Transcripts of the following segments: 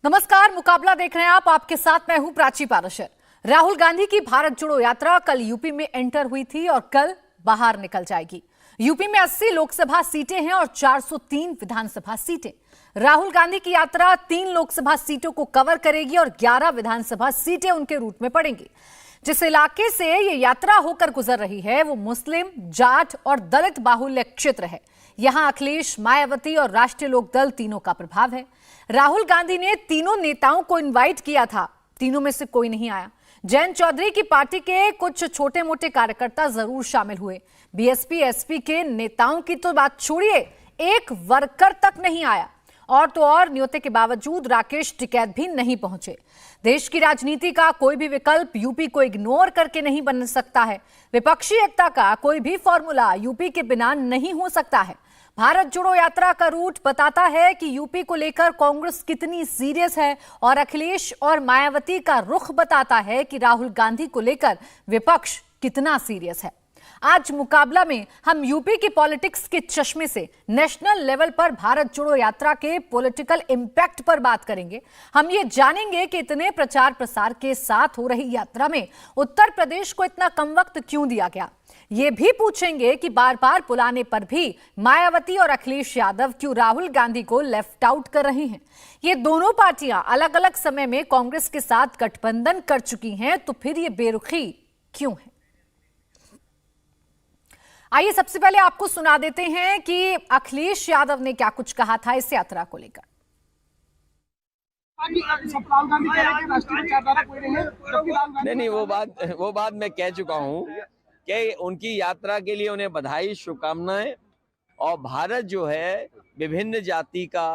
नमस्कार, मुकाबला देख रहे हैं आप। आपके साथ मैं हूं प्राची पाराशर। राहुल गांधी की भारत जोड़ो यात्रा कल यूपी में एंटर हुई थी और कल बाहर निकल जाएगी। यूपी में 80 लोकसभा सीटें हैं और 403 विधानसभा सीटें। राहुल गांधी की यात्रा 3 लोकसभा सीटों को कवर करेगी और 11 विधानसभा सीटें उनके रूट में पड़ेंगी। जिस इलाके से ये यात्रा होकर गुजर रही है वो मुस्लिम, जाट और दलित बाहुल्य क्षेत्र है। यहां अखिलेश, मायावती और राष्ट्रीय लोकदल तीनों का प्रभाव है। राहुल गांधी ने तीनों नेताओं को इनवाइट किया था, तीनों में से कोई नहीं आया। जयंत चौधरी की पार्टी के कुछ छोटे मोटे कार्यकर्ता जरूर शामिल हुए। बीएसपी एसपी के नेताओं की तो बात छोड़िए, एक वर्कर तक नहीं आया। और तो और न्योते के बावजूद राकेश टिकैत भी नहीं पहुंचे। देश की राजनीति का कोई भी विकल्प यूपी को इग्नोर करके नहीं बन सकता है। विपक्षी एकता का कोई भी फॉर्मूला यूपी के बिना नहीं हो सकता है। भारत जोड़ो यात्रा का रूट बताता है कि यूपी को लेकर कांग्रेस कितनी सीरियस है और अखिलेश और मायावती का रुख बताता है कि राहुल गांधी को लेकर विपक्ष कितना सीरियस है। आज मुकाबला में हम यूपी की पॉलिटिक्स के चश्मे से नेशनल लेवल पर भारत जोड़ो यात्रा के पॉलिटिकल इंपैक्ट पर बात करेंगे। हम ये जानेंगे कि इतने प्रचार प्रसार के साथ हो रही यात्रा में उत्तर प्रदेश को इतना कम वक्त क्यों दिया गया। ये भी पूछेंगे कि बार बार बुलाने पर भी मायावती और अखिलेश यादव क्यों राहुल गांधी को लेफ्ट आउट कर रही हैं। ये दोनों पार्टियां अलग अलग समय में कांग्रेस के साथ गठबंधन कर चुकी हैं, तो फिर ये बेरुखी क्यों है। आइए सबसे पहले आपको सुना देते हैं कि अखिलेश यादव ने क्या कुछ कहा था इस यात्रा को लेकर। नहीं, वो बात मैं कह चुका हूं कि उनकी यात्रा के लिए उन्हें बधाई, शुभकामनाएं। और भारत जो है विभिन्न जाति का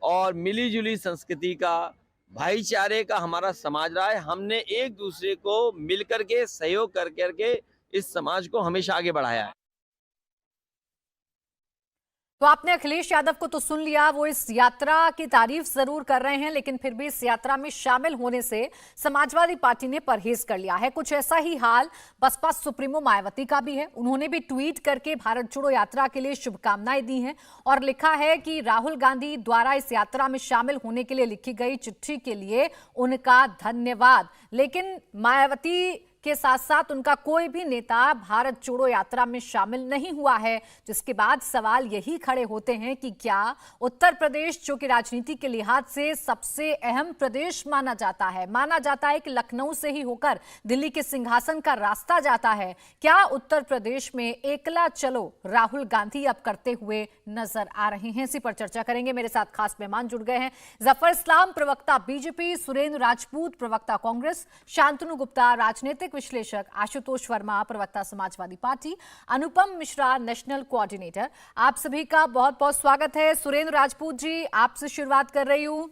और मिलीजुली संस्कृति का, भाईचारे का हमारा समाज रहा है। हमने एक दूसरे को मिलकर के सहयोग कर करके इस समाज को हमेशा आगे बढ़ाया है। तो आपने अखिलेश यादव को तो सुन लिया, वो इस यात्रा की तारीफ जरूर कर रहे हैं, लेकिन फिर भी इस यात्रा में शामिल होने से समाजवादी पार्टी ने परहेज कर लिया है। कुछ ऐसा ही हाल बसपा सुप्रीमो मायावती का भी है। उन्होंने भी ट्वीट करके भारत जोड़ो यात्रा के लिए शुभकामनाएं दी हैं और लिखा है कि राहुल गांधी द्वारा इस यात्रा में शामिल होने के लिए लिखी गई चिट्ठी के लिए उनका धन्यवाद। लेकिन मायावती के साथ साथ उनका कोई भी नेता भारत जोड़ो यात्रा में शामिल नहीं हुआ है, जिसके बाद सवाल यही खड़े होते हैं कि क्या उत्तर प्रदेश, जो कि राजनीति के लिहाज से सबसे अहम प्रदेश माना जाता है कि लखनऊ से ही होकर दिल्ली के सिंहासन का रास्ता जाता है, क्या उत्तर प्रदेश में एकला चलो राहुल गांधी अब करते हुए नजर आ रहे हैं। इसी पर चर्चा करेंगे। मेरे साथ खास मेहमान जुड़ गए हैं। जफर इस्लाम, प्रवक्ता बीजेपी, सुरेंद्र राजपूत, प्रवक्ता कांग्रेस, शांतनु गुप्ता, राजनीतिक विश्लेषक, आशुतोष वर्मा, प्रवक्ता Samajwadi party, Anupam Mishra, national coordinator. आप सभी का बहुत बहुत स्वागत है। सुरेंद्र राजपूत जी, आपसे शुरुआत कर रही हूं।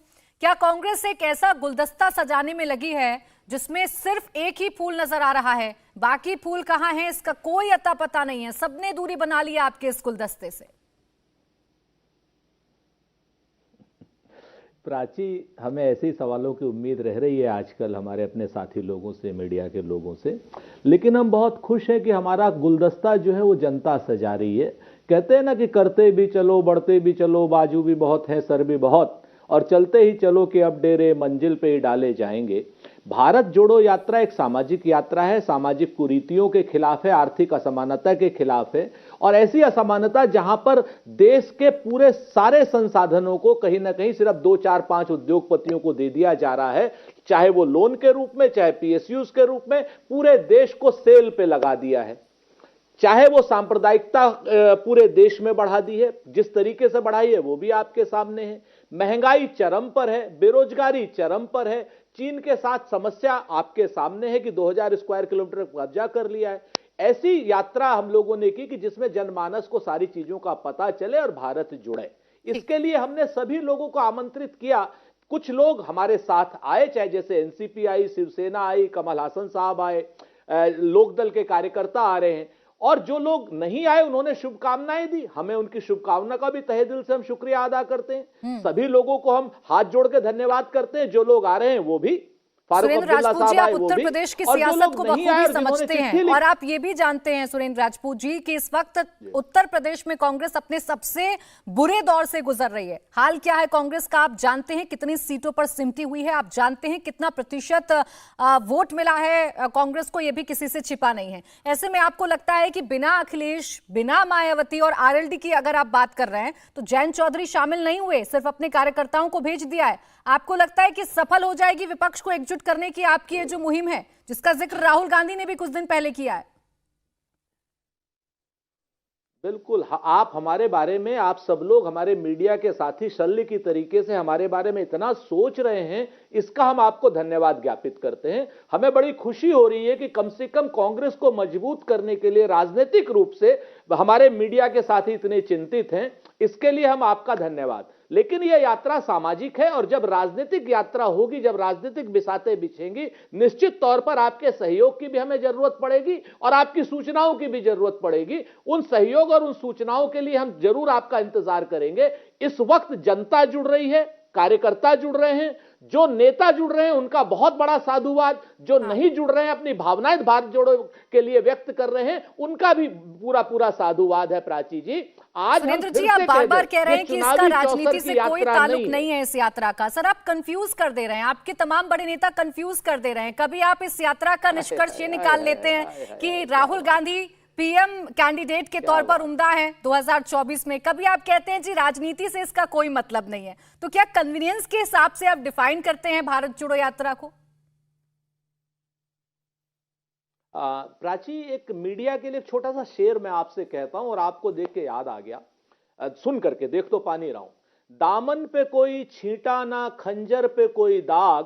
क्या कांग्रेस एक ऐसा गुलदस्ता सजाने में लगी है जिसमें सिर्फ एक ही फूल नजर आ रहा है, बाकी फूल कहां हैं इसका कोई अता पता नहीं है, सबने दूरी बना ली आपके इस गुलदस्ते से? प्राची, हमें ऐसे ही सवालों की उम्मीद रह रही है आजकल हमारे अपने साथी लोगों से, मीडिया के लोगों से। लेकिन हम बहुत खुश हैं कि हमारा गुलदस्ता जो है वो जनता सजा रही है। कहते हैं ना कि करते भी चलो, बढ़ते भी चलो, बाजू भी बहुत है, सर भी बहुत, और चलते ही चलो कि अब डेरे मंजिल पे ही डाले जाएंगे। भारत जोड़ो यात्रा एक सामाजिक यात्रा है, सामाजिक कुरीतियों के खिलाफ है, आर्थिक असमानता के खिलाफ है। और ऐसी असमानता जहां पर देश के पूरे सारे संसाधनों को कहीं ना कहीं सिर्फ 2, 4, 5 उद्योगपतियों को दे दिया जा रहा है, चाहे वो लोन के रूप में, चाहे पीएसयूज के रूप में, पूरे देश को सेल पे लगा दिया है। चाहे वो सांप्रदायिकता पूरे देश में बढ़ा दी है, जिस तरीके से बढ़ाई है वो भी आपके सामने है। महंगाई चरम पर है, बेरोजगारी चरम पर है। चीन के साथ समस्या आपके सामने है कि 2000 स्क्वायर किलोमीटर कब्जा कर लिया है। ऐसी यात्रा हम लोगों ने की कि जिसमें जनमानस को सारी चीजों का पता चले और भारत जुड़े। इसके लिए हमने सभी लोगों को आमंत्रित किया। कुछ लोग हमारे साथ आए, चाहे जैसे एनसीपी आई, शिवसेना आई, कमल हासन साहब आए, लोकदल के कार्यकर्ता आ रहे हैं, और जो लोग नहीं आए उन्होंने शुभकामनाएं दी। हमें उनकी शुभकामना का भी तहे दिल से हम शुक्रिया अदा करते हैं। सभी लोगों को हम हाथ जोड़ के धन्यवाद करते हैं। जो लोग आ रहे हैं वो भी, फारूक सुरेंद्र अब्दुल्ला राजपूत जी, साहब आप आए वो उत्तर भी, प्रदेश की और जो सियासत लोग को नहीं आए बखूबी और जिन्होंने समझते चिट्ठी हैं लिखी, और आप ये भी जानते हैं सुरेंद्र राजपूत जी कि इस वक्त उत्तर प्रदेश में कांग्रेस अपने सबसे बुरे दौर से गुजर रही है। हाल क्या है कांग्रेस का आप जानते हैं, कितनी सीटों पर सिमटी हुई है आप जानते हैं, कितना प्रतिशत वोट मिला है कांग्रेस को, यह भी किसी से छिपा नहीं है। ऐसे में आपको लगता है कि बिना अखिलेश, बिना मायावती और आरएलडी की अगर आप बात कर रहे हैं तो जयंत चौधरी शामिल नहीं हुए, सिर्फ अपने कार्यकर्ताओं को भेज दिया है, आपको लगता है कि सफल हो जाएगी विपक्ष को एकजुट करने की आपकी ये जो मुहिम है, जिसका जिक्र राहुल गांधी ने भी कुछ दिन पहले किया है? बिल्कुल, आप हमारे बारे में, आप सब लोग हमारे मीडिया के साथी शल्य की तरीके से हमारे बारे में इतना सोच रहे हैं, इसका हम आपको धन्यवाद ज्ञापित करते हैं। हमें बड़ी खुशी हो रही है कि कम से कम कांग्रेस को मजबूत करने के लिए राजनीतिक रूप से हमारे मीडिया के साथी इतने चिंतित हैं, इसके लिए हम आपका धन्यवाद। लेकिन यह यात्रा सामाजिक है और जब राजनीतिक यात्रा होगी, जब राजनीतिक बिसातें बिछेंगी, निश्चित तौर पर आपके सहयोग की भी हमें जरूरत पड़ेगी और आपकी सूचनाओं की भी जरूरत पड़ेगी। उन सहयोग और उन सूचनाओं के लिए हम जरूर आपका इंतजार करेंगे। इस वक्त जनता जुड़ रही है, कार्यकर्ता जुड़ रहे हैं, जो नेता जुड़ रहे हैं उनका बहुत बड़ा साधुवाद, जो नहीं जुड़ रहे हैं अपनी भावनाएं भारत जोड़ो के लिए व्यक्त कर रहे हैं उनका भी पूरा पूरा साधुवाद है। प्राची जी, आज सुरेंद्र जी आप बार बार कह रहे हैं कि इसका राजनीति से कोई ताल्लुक नहीं है इस यात्रा का। सर आप कंफ्यूज कर दे रहे हैं, आपके तमाम बड़े नेता कंफ्यूज कर दे रहे हैं। कभी आप इस यात्रा का निष्कर्ष ये निकाल लेते हैं कि राहुल गांधी पीएम कैंडिडेट के तौर पर उम्दा है 2024 में, कभी आप कहते हैं जी राजनीति से इसका कोई मतलब नहीं है। तो क्या कन्वीनियंस के हिसाब से आप डिफाइन करते हैं भारत जोड़ो यात्रा को? प्राची, एक मीडिया के लिए छोटा सा शेर मैं आपसे कहता हूं और आपको देख के याद आ गया, सुन करके देख तो पा नहीं रहा हूं। दामन पे कोई छींटा ना, खंजर पे कोई दाग,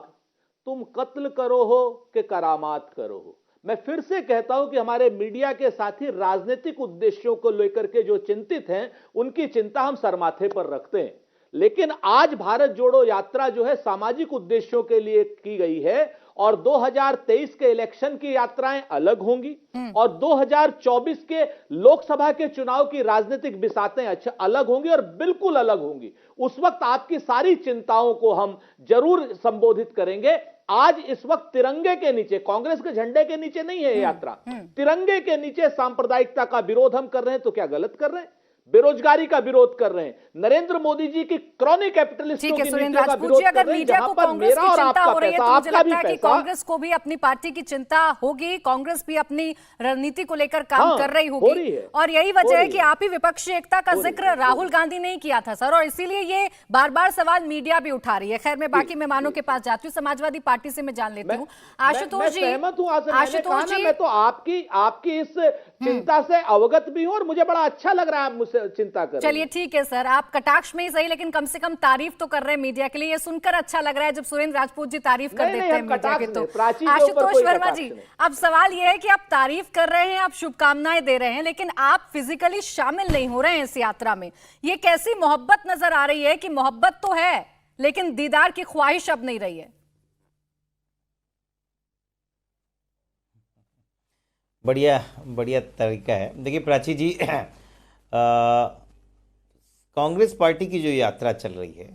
तुम कत्ल करो हो कि करामात करो हो। मैं फिर से कहता हूं कि हमारे मीडिया के साथी राजनीतिक उद्देश्यों को लेकर के जो चिंतित हैं, उनकी चिंता हम सरमाथे पर रखते हैं। लेकिन आज भारत जोड़ो यात्रा जो है सामाजिक उद्देश्यों के लिए की गई है और 2023 के इलेक्शन की यात्राएं अलग होंगी और 2024 के लोकसभा के चुनाव की राजनीतिक बिसातें अलग होंगी और बिल्कुल अलग होंगी। उस वक्त आपकी सारी चिंताओं को हम जरूर संबोधित करेंगे। आज इस वक्त तिरंगे के नीचे, कांग्रेस के झंडे के नीचे नहीं है यात्रा, तिरंगे के नीचे सांप्रदायिकता का विरोध हम कर रहे हैं। तो क्या गलत कर रहे हैं? बेरोजगारी का विरोध कर रहे हैं, नरेंद्र मोदी जी की क्रॉनिक कैपिटलिस्टों की नीतियों का विरोध कर रहे हैं, जहां पर मेरा और आपका पैसा, आपका भी पैसा। कांग्रेस को भी अपनी पार्टी की चिंता होगी, कांग्रेस भी अपनी रणनीति को लेकर काम कर रही होगी और यही वजह है कि आप ही विपक्षी एकता का जिक्र राहुल गांधी ने किया था सर, और इसीलिए ये बार बार सवाल मीडिया भी उठा रही है। खैर मैं बाकी मेहमानों के पास जाती हूँ, समाजवादी पार्टी से मैं जान लेती हूँ। आशुतोष जी, आशुतोष जी, मैं तो आपकी इस चिंता से अवगत भी हूं और मुझे बड़ा अच्छा लग रहा है, आप मुझसे चिंता कर। चलिए ठीक है सर, आप कटाक्ष में ही सही लेकिन कम से कम तारीफ तो कर रहे हैं मीडिया के लिए, ये सुनकर अच्छा लग रहा है जब सुरेंद्र राजपूत जी तारीफ कर देते हैं मीडिया के। तो आशुतोष वर्मा जी, अब सवाल ये है कि आप तारीफ कर रहे हैं, आप शुभकामनाएं दे रहे हैं, लेकिन आप फिजिकली शामिल नहीं हो रहे हैं इस यात्रा में। ये कैसी मोहब्बत नजर आ रही है कि मोहब्बत तो है लेकिन दीदार की ख्वाहिश अब नहीं रही है? बढ़िया बढ़िया तरीका है। देखिए प्राची जी, कांग्रेस पार्टी की जो यात्रा चल रही है,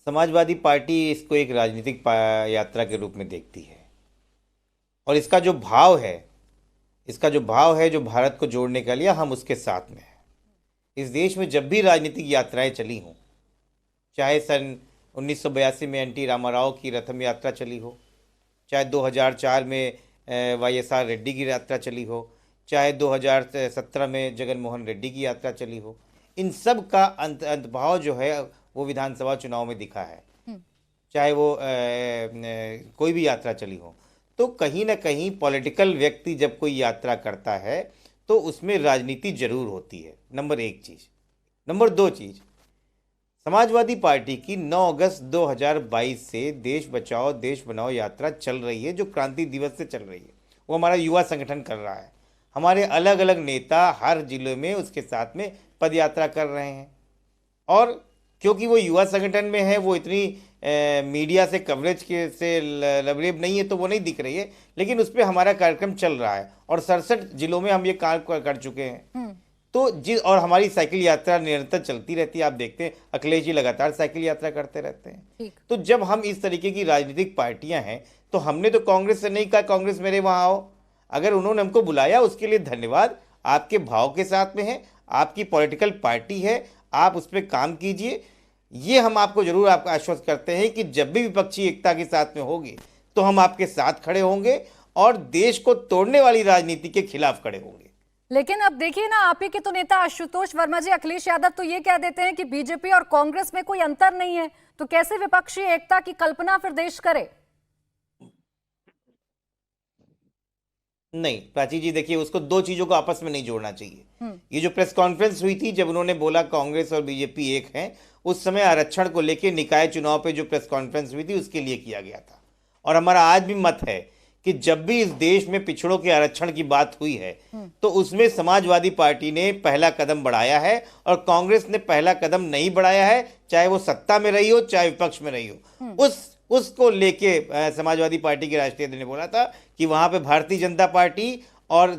समाजवादी पार्टी इसको एक राजनीतिक यात्रा के रूप में देखती है और इसका जो भाव है जो भारत को जोड़ने का लिए, हम उसके साथ में हैं। इस देश में जब भी राजनीतिक यात्राएं चली हों, चाहे सन 1982 में एनटी रामाराव की रथम यात्रा चली हो, चाहे 2004 में YSR रेड्डी की यात्रा चली हो, चाहे 2017 में जगन मोहन रेड्डी की यात्रा चली हो, इन सब का अंतभाव जो है वो विधानसभा चुनाव में दिखा है। चाहे वो कोई भी यात्रा चली हो, तो कहीं ना कहीं पॉलिटिकल व्यक्ति जब कोई यात्रा करता है तो उसमें राजनीति जरूर होती है, नंबर 1 चीज़। नंबर 2 चीज़, समाजवादी पार्टी की 9 अगस्त 2022 से देश बचाओ देश बनाओ यात्रा चल रही है, जो क्रांति दिवस से चल रही है। वो हमारा युवा संगठन कर रहा है, हमारे अलग अलग नेता हर जिले में उसके साथ में पद यात्रा कर रहे हैं। और क्योंकि वो युवा संगठन में है, वो इतनी मीडिया से कवरेज के से लबरेब नहीं है, तो वो नहीं दिख रही है, लेकिन उस पर हमारा कार्यक्रम चल रहा है और 67 जिलों में हम ये कार्य कर चुके हैं। तो और हमारी साइकिल यात्रा निरंतर चलती रहती है। आप देखते हैं अखिलेश जी लगातार साइकिल यात्रा करते रहते हैं। तो जब हम इस तरीके की राजनीतिक पार्टियां हैं, तो हमने तो कांग्रेस से नहीं कहा कांग्रेस मेरे वहां आओ। अगर उन्होंने हमको बुलाया उसके लिए धन्यवाद, आपके भाव के साथ में है, आपकी पॉलिटिकल पार्टी है, आप उस पर काम कीजिए। ये हम आपको जरूर आपको आश्वस्त करते हैं कि जब भी विपक्षी एकता के साथ में होगी तो हम आपके साथ खड़े होंगे और देश को तोड़ने वाली राजनीति के खिलाफ खड़े होंगे। लेकिन अब देखिए ना, आप ही के तो नेता आशुतोष वर्मा जी, अखिलेश यादव तो ये कह देते हैं कि बीजेपी और कांग्रेस में कोई अंतर नहीं है, तो कैसे विपक्षी एकता की कल्पना फिर देश करे? नहीं प्राची जी, देखिए उसको दो चीजों को आपस में नहीं जोड़ना चाहिए। ये जो प्रेस कॉन्फ्रेंस हुई थी जब उन्होंने बोला कांग्रेस और बीजेपी एक हैं, उस समय आरक्षण को लेकर निकाय चुनाव पे जो प्रेस कॉन्फ्रेंस हुई थी उसके लिए किया गया था। और हमारा आज भी मत है कि जब भी इस देश में पिछड़ों के आरक्षण की बात हुई है तो उसमें समाजवादी पार्टी ने पहला कदम बढ़ाया है और कांग्रेस ने पहला कदम नहीं बढ़ाया है, चाहे वो सत्ता में रही हो चाहे विपक्ष में रही हो। उसको लेके समाजवादी पार्टी के राष्ट्रीय अध्यक्ष ने बोला था कि वहां पे भारतीय जनता पार्टी और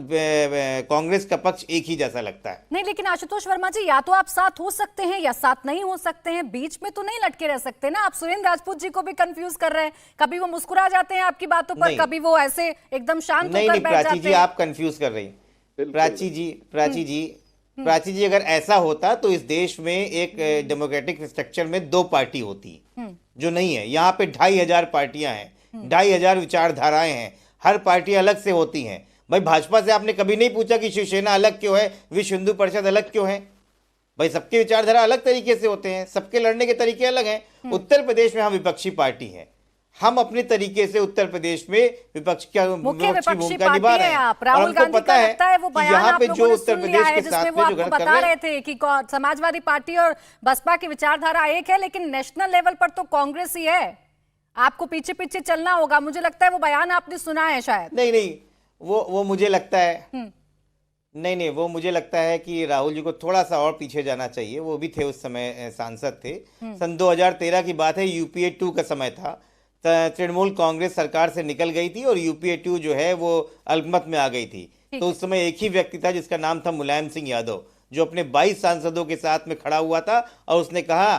कांग्रेस का पक्ष एक ही जैसा लगता है। नहीं, लेकिन आशुतोष वर्मा जी, या तो आप साथ हो सकते हैं या साथ नहीं हो सकते हैं, बीच में तो नहीं लटके रह सकते ना। आप सुरेंद्र राजपूत जी को भी कंफ्यूज कर रहे हैं, कभी वो मुस्कुरा जाते हैं आपकी बातों पर, कभी वो ऐसे एकदम शांत होकर बैठ जाते हैं। प्राची जी आप कंफ्यूज कर रही हैं। प्राची जी अगर ऐसा होता तो इस देश में एक डेमोक्रेटिक स्ट्रक्चर में दो पार्टी होती, जो नहीं है। यहाँ पे 2500 पार्टियां हैं, 2500 विचारधाराएं हैं, हर पार्टी अलग से होती हैं। भाई भाजपा से आपने कभी नहीं पूछा कि शिवसेना अलग क्यों है, विश्व हिंदू परिषद अलग क्यों है? भाई सबके विचारधारा अलग तरीके से होते हैं, सबके लड़ने के तरीके अलग हैं। उत्तर प्रदेश में हम विपक्षी पार्टी हैं, हम अपने तरीके से उत्तर प्रदेश में विपक्ष की भूमिका निभा रहे हैं। राहुल गांधी का लगता है वो बयान यहाँ आप पे लोगों जो ने उत्तर सुन लिया प्रदेश है, के जिसमें साथ वो में जो आपको गलत कर बता रहे रहे हैं, थे कि समाजवादी पार्टी और बसपा की विचारधारा एक है, लेकिन नेशनल लेवल पर तो कांग्रेस ही है। आपको पीछे पीछे चलना होगा। मुझे लगता है वो बयान आपने सुना है शायद। नहीं, वो मुझे लगता है नहीं, वो मुझे लगता है कि राहुल जी को थोड़ा सा और पीछे जाना चाहिए। वो भी थे उस समय सांसद थे, सन 2013 की बात है, यूपीए 2 का समय था। तृणमूल कांग्रेस सरकार से निकल गई थी और यूपीए 2 जो है वो अल्पमत में आ गई थी। तो उस समय एक ही व्यक्ति था जिसका नाम था मुलायम सिंह यादव, जो अपने 22 सांसदों के साथ में खड़ा हुआ था और उसने कहा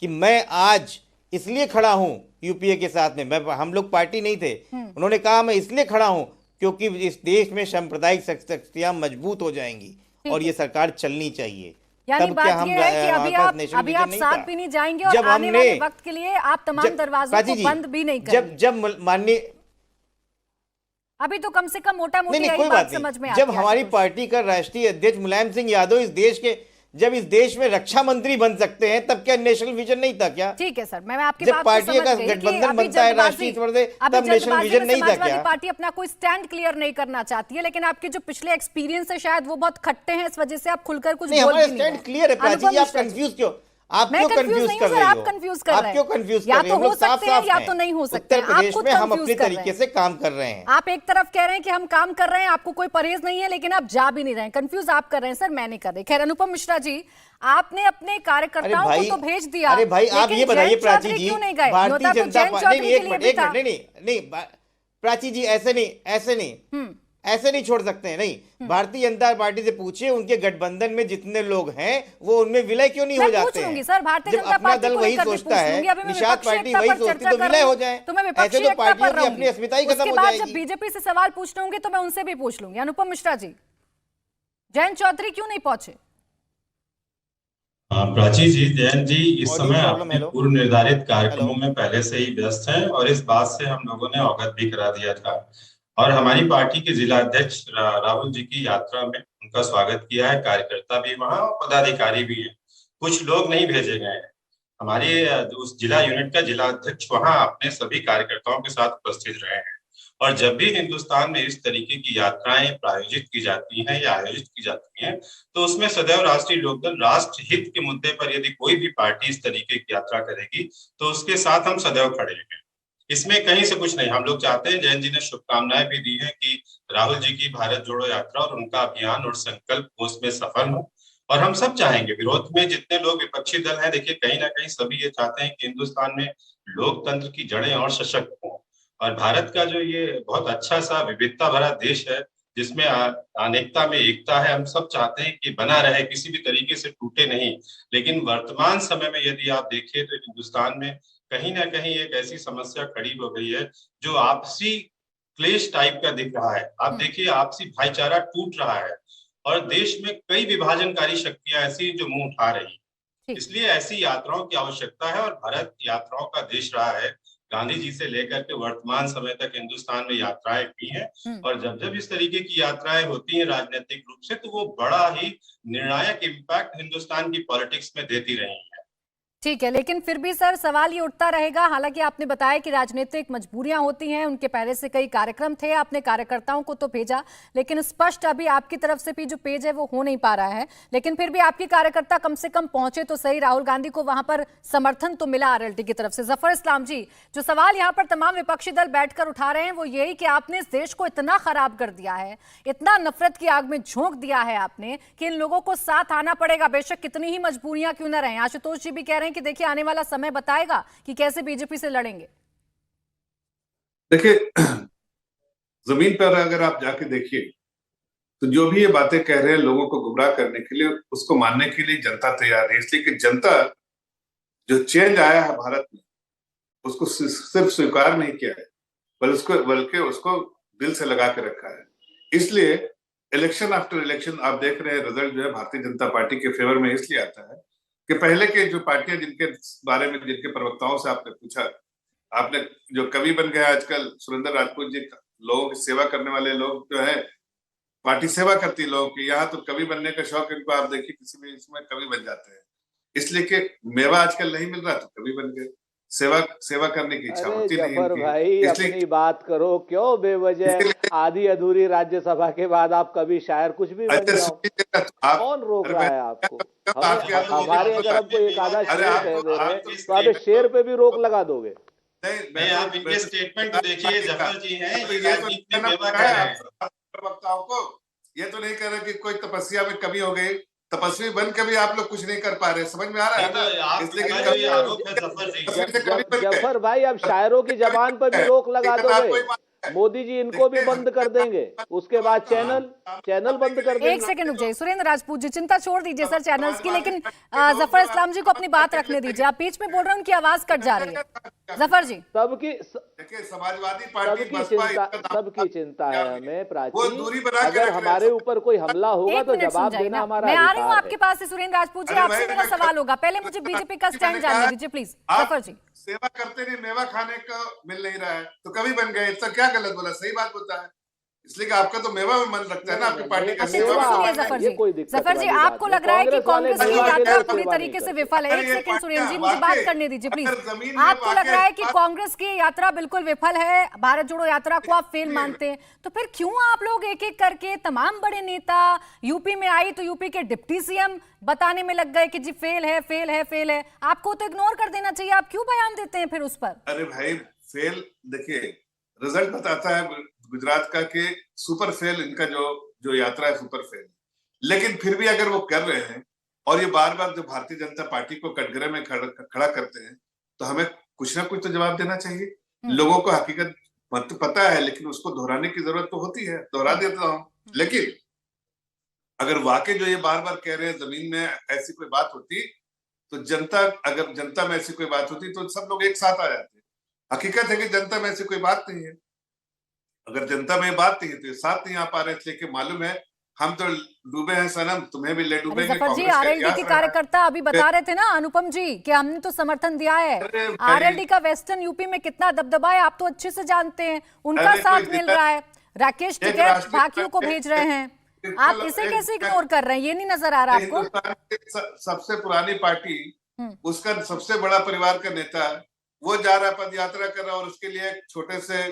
कि मैं आज इसलिए खड़ा हूं यूपीए के साथ में, हम लोग पार्टी नहीं थे, उन्होंने कहा मैं इसलिए खड़ा हूं क्योंकि इस देश में सांप्रदायिक शक्तियां मजबूत हो जाएंगी और ये सरकार चलनी चाहिए। यानी बात ये है कि अभी आप साथ भी नहीं जाएंगे और आने वाले वक्त के लिए आप तमाम दरवाजों को बंद भी नहीं करेंगे। जब माननीय अभी तो कम से कम मोटा मोटी कोई बात समझ में जब हमारी पार्टी का राष्ट्रीय अध्यक्ष मुलायम सिंह यादव इस देश के जब इस देश में रक्षा मंत्री बन सकते हैं, तब क्या नेशनल विजन नहीं था क्या? ठीक है सर, मैं आपकी बात को समझ गई कि गठबंधन बनता है राष्ट्रीय स्तर से, तब नेशनल विजन नहीं था क्या? पार्टी अपना कोई स्टैंड क्लियर नहीं करना चाहती है, लेकिन आपके जो पिछले एक्सपीरियंस है शायद वो बहुत खट्टे हैं, इस वजह से आप खुलकर कुछ बोल नहीं रहे हैं। स्टैंड क्लियर है प्राची जी, आप कंफ्यूज क्यों? आप क्यों कंफ्यूज कर रहे हो? आप कंफ्यूज कर रहे हैं। आप क्यों कंफ्यूज कर या रहे तो हो? हो सकते हैं या तो नहीं हो सकते। उत्तर प्रदेश में हम अपने तरीके से काम कर रहे हैं। आप एक तरफ कह रहे हैं कि हम काम कर रहे हैं, आपको कोई परहेज नहीं है, लेकिन आप जा भी नहीं रहे हैं। कंफ्यूज आप कर रहे हैं सर, मैं नहीं कर रही। खैर अनुपम मिश्रा जी, आपने अपने कार्यकर्ताओं को तो भेज दिया। अरे भाई आप ये बताइए प्राची जी, भारतीय जनता पार्टी नहीं प्राची जी ऐसे नहीं छोड़ सकते हैं। नहीं, भारतीय जनता पार्टी से पूछिए उनके गठबंधन में जितने लोग हैं वो उनमें विलय क्यों नहीं हो जाते हैं? सर, भारतीय जनता अपना दल वही सोचता है, निषाद पार्टी वही सोचती तो विलय हो जाए। ऐसे तो पार्टियों की अपनी अस्मिता ही खत्म हो जाएगी। जब बीजेपी से सवाल पूछने होंगे तो मैं उनसे भी पूछ लूंगी। अनुपम मिश्रा जी, जयंत चौधरी क्यों नहीं पहुंचे? प्राची जी, जयंत जी इस समय अपने पूर्व निर्धारित कार्यक्रमों में पहले से ही व्यस्त हैं और इस बात से हम लोगों ने अवगत भी करा दिया था और हमारी पार्टी के जिला अध्यक्ष राहुल जी की यात्रा में उनका स्वागत किया है। कार्यकर्ता भी वहां और पदाधिकारी भी हैं, कुछ लोग नहीं भेजे गए हैं। हमारे उस जिला यूनिट का जिला अध्यक्ष वहां अपने सभी कार्यकर्ताओं के साथ उपस्थित रहे हैं और जब भी हिंदुस्तान में इस तरीके की यात्राएं प्रायोजित की जाती हैं या आयोजित की जाती हैं तो उसमें सदैव राष्ट्रीय लोकदल राष्ट्र हित के मुद्दे पर यदि कोई भी पार्टी इस तरीके की यात्रा करेगी तो उसके साथ हम सदैव खड़े हैं। इसमें कहीं से कुछ नहीं। हम लोग चाहते हैं, जयंत जी ने शुभकामनाएं भी दी हैं कि राहुल जी की भारत जोड़ो यात्रा और उनका अभियान और संकल्प उसमें सफल हो और हम सब चाहेंगे। विरोध में जितने लोग विपक्षी दल हैं, देखिए कहीं ना कहीं सभी ये चाहते हैं कि हिंदुस्तान में लोकतंत्र की जड़ें और सशक्त हों और भारत का जो ये बहुत अच्छा सा विविधता भरा देश है जिसमें अनेकता में एकता है, हम सब चाहते हैं कि बना रहे, किसी भी तरीके से टूटे नहीं। लेकिन वर्तमान समय में यदि आप देखें तो हिंदुस्तान में कहीं ना कहीं एक ऐसी समस्या खड़ी हो गई है जो आपसी क्लेश टाइप का दिख रहा है। आप देखिए, आपसी भाईचारा टूट रहा है और देश में कई विभाजनकारी शक्तियां ऐसी जो मुंह उठा रही। इसलिए ऐसी यात्राओं की आवश्यकता है और भारत यात्राओं का देश रहा है। गांधी जी से लेकर के वर्तमान समय तक हिंदुस्तान में यात्राएं की हैं और जब जब इस तरीके की यात्राएं होती हैं राजनीतिक रूप से, तो वो बड़ा ही निर्णायक इम्पैक्ट हिंदुस्तान की पॉलिटिक्स में देती रही है। ठीक है, लेकिन फिर भी सर सवाल ये उठता रहेगा, हालांकि आपने बताया कि राजनीतिक मजबूरियां होती हैं, उनके पहले से कई कार्यक्रम थे, आपने कार्यकर्ताओं को तो भेजा, लेकिन स्पष्ट अभी आपकी तरफ से भी जो पेज है वो हो नहीं पा रहा है। लेकिन फिर भी आपके कार्यकर्ता कम से कम पहुंचे तो सही, राहुल गांधी को वहां पर समर्थन तो मिला आरएलडी की तरफ से। जफर इस्लाम जी, जो सवाल यहाँ पर तमाम विपक्षी दल बैठकर उठा रहे हैं वो यही कि आपने इस देश को इतना खराब कर दिया है, इतना नफरत की आग में झोंक दिया है आपने कि इन लोगों को साथ आना पड़ेगा, बेशक कितनी ही मजबूरियां क्यों न रहे। आशुतोष जी भी कह रहे हैं कि देखिए आने वाला समय बताएगा कि कैसे बीजेपी से लड़ेंगे। देखिए, जमीन पर अगर आप जाके देखिए तो जो भी ये बातें कह रहे हैं लोगों को गुमराह करने के लिए, उसको मानने के लिए जनता तैयार है। इसलिए कि जनता जो चेंज आया है भारत में उसको सिर्फ स्वीकार नहीं किया है, बल्कि उसको दिल से लगा के रखा है। इसलिए इलेक्शन आफ्टर इलेक्शन आप देख रहे हैं, रिजल्ट जो है भारतीय जनता पार्टी के फेवर में इसलिए आता है कि पहले के जो पार्टियां जिनके बारे में, जिनके प्रवक्ताओं से आपने पूछा, आपने जो कवि बन गए आजकल सुरेंद्र राजपूत जी, लोगों की सेवा करने वाले लोग जो है, पार्टी सेवा करती है लोगों की, यहाँ तो कवि बनने का शौक इनको आप देखिए किसी भी इसमें कवि बन जाते हैं। इसलिए कि मेवा आजकल नहीं मिल रहा तो कवि बन गए, सेवा करने की इच्छा होती नहीं। जफर भाई अपनी बात करो, क्यों बेवजह आधी अधूरी राज्यसभा के बाद आप कभी शायर कुछ भी बन जाओ, कौन रोक रहा है आपको? हमारे अगर हमको एक आधा शेर कह दे रहे तो आप शेर पे भी रोक लगा दोगे। नहीं, आप इनके स्टेटमेंट तो देखिए, जफर जी हैं, वक्ताओं को ये तो नहीं कह रहे कि कोई तपस्या में कमी हो गई, तपस्वी बन के भी आप लोग कुछ नहीं कर पा रहे, समझ में आ रहा है? जफर भाई अब शायरों की जबान पर भी रोक लगा दोगे, मोदी जी इनको भी बंद कर देंगे, उसके बाद चैनल बंद कर देंगे। एक सेकंड रुक जाइए सुरेंद्र राजपूत जी, चिंता छोड़ दीजिए सर चैनल्स की, लेकिन जफर इस्लाम जी को अपनी बात रखने दीजिए। आप बीच में बोल रहे हैं, उनकी आवाज कट जा रही है। जफर जी, समाजवादी पार्टी सबकी चिंता है हमें प्राची, अगर हमारे ऊपर कोई हमला होगा तो जवाब देना हमारा मैं आ रही हूँ आपके पास से। सुरेंद्र राजपूत जी, आपसे मेरा सवाल होगा, पहले मुझे बीजेपी का स्टैंड जानने दीजिए प्लीज। जफर जी, सेवा करते नहीं, मेवा खाने का मिल नहीं रहा है तो कभी बन गए, इसका क्या गलत बोला? सही बात होता है, इसलिए कि आपका तो मेवा में मन रखता है ना आपकी पार्टी का। जफर जी, आपको लग रहा है कि कांग्रेस की यात्रा पूरी तरीके से विफल है? एक सेकंड सुरेंद्र जी, मुझे बात करने दीजिए प्लीज। आपको लग रहा है कि कांग्रेस की यात्रा बिल्कुल विफल है, भारत जोड़ो यात्रा को आप फेल मानते हैं, तो फिर क्यों आप लोग एक एक करके तमाम बड़े नेता, यूपी में आई तो यूपी के डिप्टी सीएम बताने में लग गए कि जी फेल है, फेल है, फेल है? आपको तो इग्नोर कर देना चाहिए, आप क्यों बयान देते हैं फिर उस पर? अरे भाई, फेल देखिए, रिजल्ट बताता है गुजरात का कि सुपर फेल, इनका जो यात्रा है सुपर फेल। लेकिन फिर भी अगर वो कर रहे हैं और ये बार बार जो भारतीय जनता पार्टी को कटघरे में खड़ा करते हैं, तो हमें कुछ ना कुछ तो जवाब देना चाहिए। लोगों को हकीकत पता है, लेकिन उसको दोहराने की जरूरत तो होती है, दोहरा देता हूँ। लेकिन अगर वाकई जो ये बार बार कह रहे हैं जमीन में ऐसी कोई बात होती तो अगर जनता में ऐसी कोई बात होती तो सब लोग एक साथ आ जाते। हकीकत है कि जनता में ऐसी कोई बात नहीं है। अगर जनता में बात नहीं है तो साथ नहीं आ पा रहे, इसलिए कि मालूम है हम तो डूबे हैं सनम, तुम्हें भी ले डूबेंगे। जफर जी, आरएलडी की कार्यकर्ता अभी बता रहे थे ना अनुपम जी कि हमने तो समर्थन दिया है। आरएलडी का वेस्टर्न यूपी में कितना दबदबा है आप तो अच्छे से जानते हैं, उनका साथ मिल रहा है, राकेश टिकैत बाकियों को भेज रहे हैं, आप इसे कैसे इग्नोर कर रहे हैं? ये नहीं नजर आ रहा आपको? सबसे पुरानी पार्टी, उसका सबसे बड़ा परिवार का नेता वो जा रहा है, पद यात्रा कर रहा है और उसके लिए एक छोटे से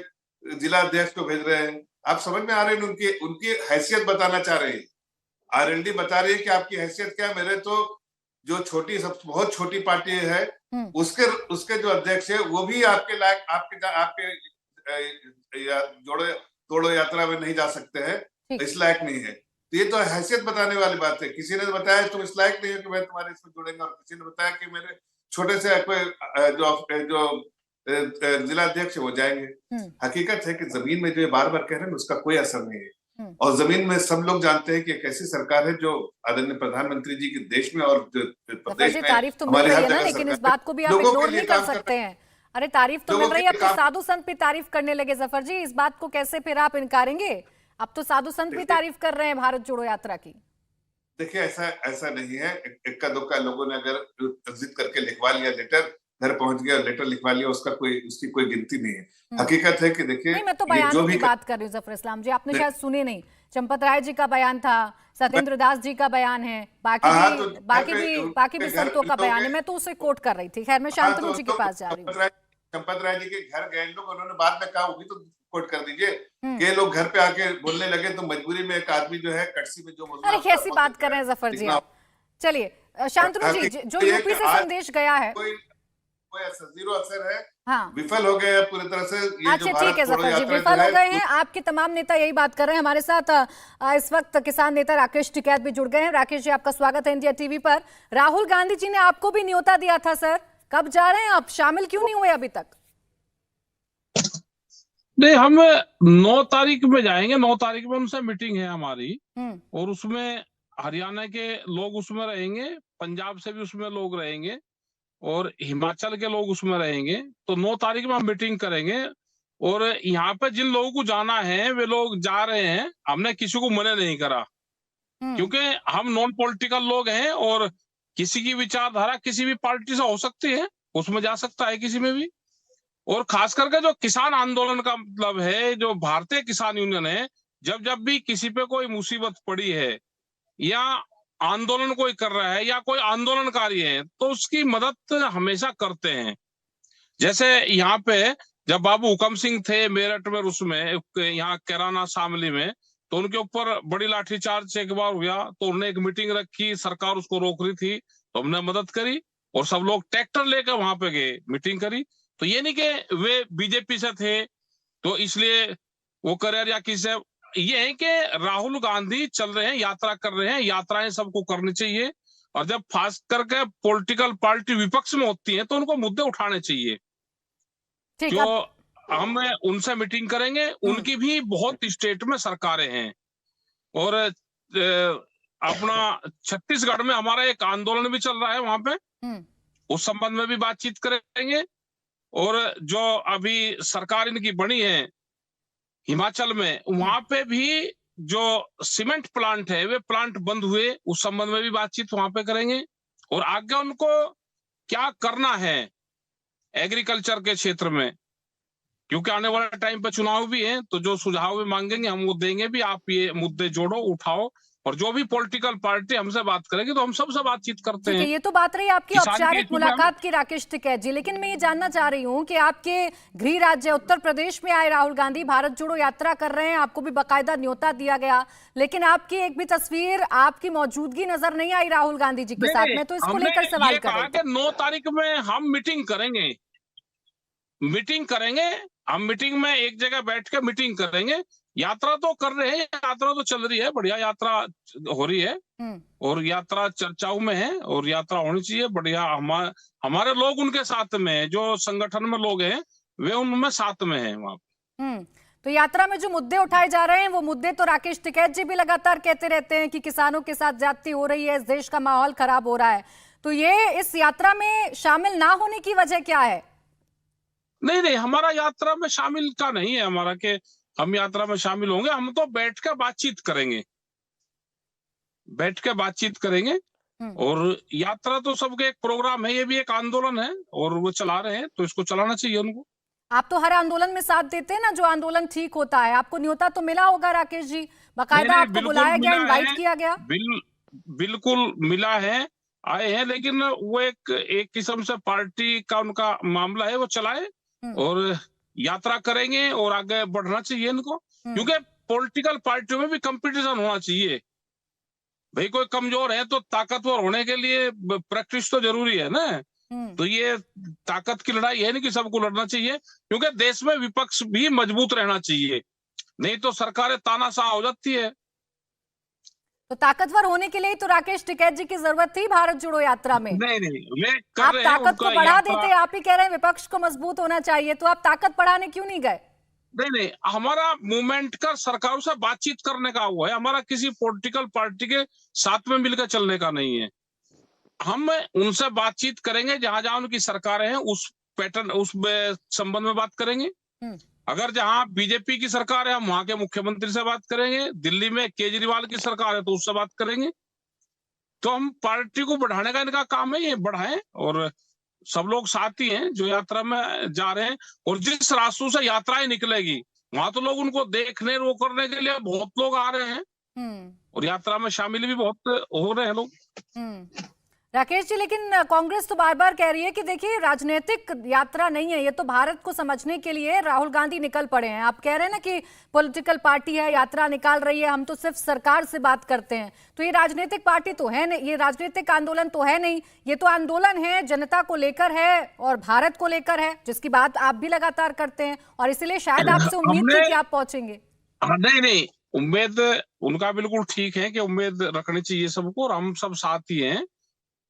जिला अध्यक्ष को भेज रहे हैं। आप समझ में आ रहे हैं? उनकी हैसियत बताना चाह रहे हैं। आरएलडी बता रही है कि आपकी हैसियत क्या? मेरे तो जो बहुत छोटी पार्टी है उसके जो अध्यक्ष है वो भी आपके लायक, आपके जोड़ो यात्रा में नहीं जा सकते हैं, इस लायक नहीं है। तो ये तो हैसियत बताने वाली बात है। किसी ने बताया तुम इस लायक नहीं हो कि मैं तुम्हारे इसमें जुड़ेंगे, और किसी ने बताया कि मेरे छोटे से कोई जो जिला अध्यक्ष वो जाएंगे। हकीकत है कि जमीन में जो ये बार बार कह रहे हैं उसका कोई असर नहीं है। और जमीन में सब लोग जानते हैं कि एक ऐसी सरकार है जो आदरणीय प्रधानमंत्री जी के देश में और प्रदेश में तारीफ तो मिल रही है ना, लेकिन इस बात को भी आप इग्नोर नहीं कर सकते हैं। अरे तारीफ तो लोगों मिल रही है, के अब तो काम- साधु संत भी तारीफ करने लगे जफर जी, इस बात को कैसे फिर आप इनकारेंगे? अब तो साधु संत भी देखिए- तारीफ कर रहे हैं भारत जोड़ो यात्रा की। देखिए ऐसा नहीं है, इक्का दुक्का लोगों ने अगर जिद करके लिखवा लिया लेटर, घर पहुंच गया लेटर लिखवा लिया, उसकी कोई गिनती नहीं है। हकीकत है कि देखिए नहीं, मैं तो ये जो बयानों भी की बात कर रही हूँ जफर इस्लाम जी, आपने शायद सुने नहीं। चंपत राय जी का बयान था, सत्येंद्र दास जी का बयान है, बाकी भी संतों का बयान है, मैं तो उसे कोट कर रही थी। खैर मैं शांतनु जी के पास जा रही हूँ। चंपत राय जी के घर गए लोग, उन्होंने बाद में कहा, वो भी तो कोट कर दीजिए कि लोग घर पे आके बोलने लगे तो मजबूरी में एक आदमी जो है कटसी में जो अरे कैसी बात कर रहे हैं जफर जी आप। चलिए शांतनु जी, जो यूपी से संदेश गया है, कोई जीरो असर है, हाँ विफल हो गए पूरी तरह से। ये अच्छा जो ठीक है भारत छोड़ो जफर जी, यात्रा विफल जो हो है, गए हैं। आपके तमाम नेता यही बात कर रहे हैं। हमारे साथ इस वक्त किसान नेता राकेश टिकैत भी जुड़ गए हैं। राकेश जी, आपका स्वागत है इंडिया टीवी पर। राहुल गांधी जी ने आपको भी न्योता दिया था सर, कब जा रहे हैं आप? शामिल क्यों नहीं हुए अभी तक? नहीं, हम 9 तारीख में जाएंगे। 9 तारीख में उनसे मीटिंग है हमारी, और उसमें हरियाणा के लोग उसमें रहेंगे, पंजाब से भी उसमें लोग रहेंगे, और हिमाचल के लोग उसमें रहेंगे। तो 9 तारीख में हम मीटिंग करेंगे, और यहाँ पे जिन लोगों को जाना है वे लोग जा रहे हैं। हमने किसी को मना नहीं करा, क्योंकि हम नॉन पॉलिटिकल लोग हैं, और किसी की विचारधारा किसी भी पार्टी से हो सकती है, उसमें जा सकता है किसी में भी। और खास करके जो किसान आंदोलन का मतलब है, जो भारतीय किसान यूनियन है, जब जब भी किसी पे कोई मुसीबत पड़ी है, या आंदोलन कोई कर रहा है, या कोई आंदोलनकारी है, तो उसकी मदद हमेशा करते हैं। जैसे यहाँ पे जब बाबू हुकम सिंह थे मेरठ में, उसमें यहाँ कैराना शामली में, तो उनके ऊपर बड़ी लाठीचार्ज एक बार हुआ, तो उन्होंने एक मीटिंग रखी, सरकार उसको रोक रही थी, तो हमने मदद करी, और सब लोग ट्रैक्टर लेकर वहां पे गए, मीटिंग करी। तो ये नहीं कि वे बीजेपी से थे तो इसलिए वो करे, या किसी से। ये है कि राहुल गांधी चल रहे हैं, यात्रा कर रहे हैं, यात्राएं सबको करनी चाहिए, और जब खास करके पॉलिटिकल पार्टी विपक्ष में होती है तो उनको मुद्दे उठाने चाहिए। जो हम उनसे मीटिंग करेंगे, उनकी भी बहुत स्टेट में सरकारें हैं, और अपना छत्तीसगढ़ में हमारा एक आंदोलन भी चल रहा है वहां पे, उस संबंध में भी बातचीत करेंगे। और जो अभी सरकार इनकी बनी है हिमाचल में, वहां पे भी जो सीमेंट प्लांट है, वे प्लांट बंद हुए, उस संबंध में भी बातचीत वहां पे करेंगे। और आगे उनको क्या करना है एग्रीकल्चर के क्षेत्र में, क्योंकि आने वाले टाइम पे चुनाव भी है, तो जो सुझाव भी मांगेंगे हम वो देंगे भी। आप ये मुद्दे जोड़ो, उठाओ, और जो भी पॉलिटिकल पार्टी हमसे बात करेगी तो हम सबसे बातचीत करते हैं। ये तो बात रही आपकी औपचारिक मुलाकात की राकेश टिकैत जी, लेकिन मैं ये जानना चाह रही हूँ कि आपके गृह राज्य उत्तर प्रदेश में आए राहुल गांधी, भारत जोड़ो यात्रा कर रहे हैं, आपको भी बाकायदा न्योता दिया गया, लेकिन आपकी एक भी तस्वीर, आपकी मौजूदगी नजर नहीं आई राहुल गांधी जी के साथ में, तो इसको लेकर सवाल कर रहे थे। 9 तारीख में हम मीटिंग करेंगे, हम मीटिंग में एक जगह बैठ के मीटिंग करेंगे। यात्रा तो कर रहे हैं, यात्रा तो चल रही है, बढ़िया यात्रा हो रही है, और यात्रा चर्चाओं में है, और यात्रा होनी चाहिए बढ़िया। हमारे लोग उनके साथ में है, जो संगठन में लोग हैं वे उनमें साथ में है वहां। तो यात्रा में जो मुद्दे उठाए जा रहे हैं, वो मुद्दे तो राकेश टिकैत जी भी लगातार कहते रहते हैं कि किसानों के साथ ज्यादती हो रही है, इस देश का माहौल खराब हो रहा है। तो ये इस यात्रा में शामिल ना होने की वजह क्या है? नहीं, हमारा यात्रा में शामिल का नहीं है हमारा कि हम यात्रा में शामिल होंगे। हम तो बैठ कर बातचीत करेंगे, और यात्रा तो सबके एक प्रोग्राम है, ये भी एक आंदोलन है, और वो चला रहे हैं तो इसको चलाना चाहिए उनको। आप तो हर आंदोलन में साथ देते हैं ना, जो आंदोलन ठीक होता है। आपको न्योता तो मिला होगा राकेश जी, बाकायदा आपको बुलाया गया, इनवाइट किया गया? बिल्कुल मिला है, आए हैं, लेकिन वो एक किस्म से पार्टी का उनका मामला है, वो चलाए और यात्रा करेंगे, और आगे बढ़ना चाहिए इनको, क्योंकि पॉलिटिकल पार्टियों में भी कंपटीशन होना चाहिए। भाई कोई कमजोर है तो ताकतवर होने के लिए प्रैक्टिस तो जरूरी है ना। तो ये ताकत की लड़ाई है नहीं कि सबको लड़ना चाहिए, क्योंकि देश में विपक्ष भी मजबूत रहना चाहिए, नहीं तो सरकारें तानाशाह हो जाती है। तो ताकतवर होने के लिए तो राकेश टिकैत जी की जरूरत थी भारत जोड़ो यात्रा में। नहीं, आप ताकत को बढ़ा देते, आप ही कह रहे हैं विपक्ष को मजबूत होना चाहिए, तो आप ताकत बढ़ाने क्यों नहीं गए? नहीं, हमारा मूवमेंट का सरकारों से बातचीत करने का हुआ है, हमारा किसी पॉलिटिकल पार्टी के साथ में मिलकर चलने का नहीं है। हम उनसे बातचीत करेंगे, जहां जहां उनकी सरकारें हैं पैटर्न उसमें संबंध में बात करेंगे। अगर जहां बीजेपी की सरकार है हम वहां के मुख्यमंत्री से बात करेंगे, दिल्ली में केजरीवाल की सरकार है तो उससे बात करेंगे। तो हम पार्टी को बढ़ाने का इनका काम है, ये बढ़ाएं और सब लोग साथी हैं जो यात्रा में जा रहे हैं। और जिस रास्तों से यात्राएं निकलेगी वहां तो लोग उनको देखने वो करने के लिए बहुत लोग आ रहे हैं और यात्रा में शामिल भी बहुत हो रहे हैं लोग। राकेश जी, लेकिन कांग्रेस तो बार बार कह रही है कि देखिए राजनीतिक यात्रा नहीं है, ये तो भारत को समझने के लिए राहुल गांधी निकल पड़े हैं। आप कह रहे हैं ना कि पॉलिटिकल पार्टी है, यात्रा निकाल रही है, हम तो सिर्फ सरकार से बात करते हैं। तो ये राजनीतिक पार्टी तो है नहीं, ये राजनीतिक आंदोलन तो है नहीं, ये तो आंदोलन है जनता को लेकर है और भारत को लेकर है, जिसकी बात आप भी लगातार करते हैं और इसीलिए शायद आपसे उम्मीद थी कि आप पहुंचेंगे। नहीं, उम्मीद उनका बिल्कुल ठीक है कि उम्मीद रखनी चाहिए सबको और हम सब साथी हैं,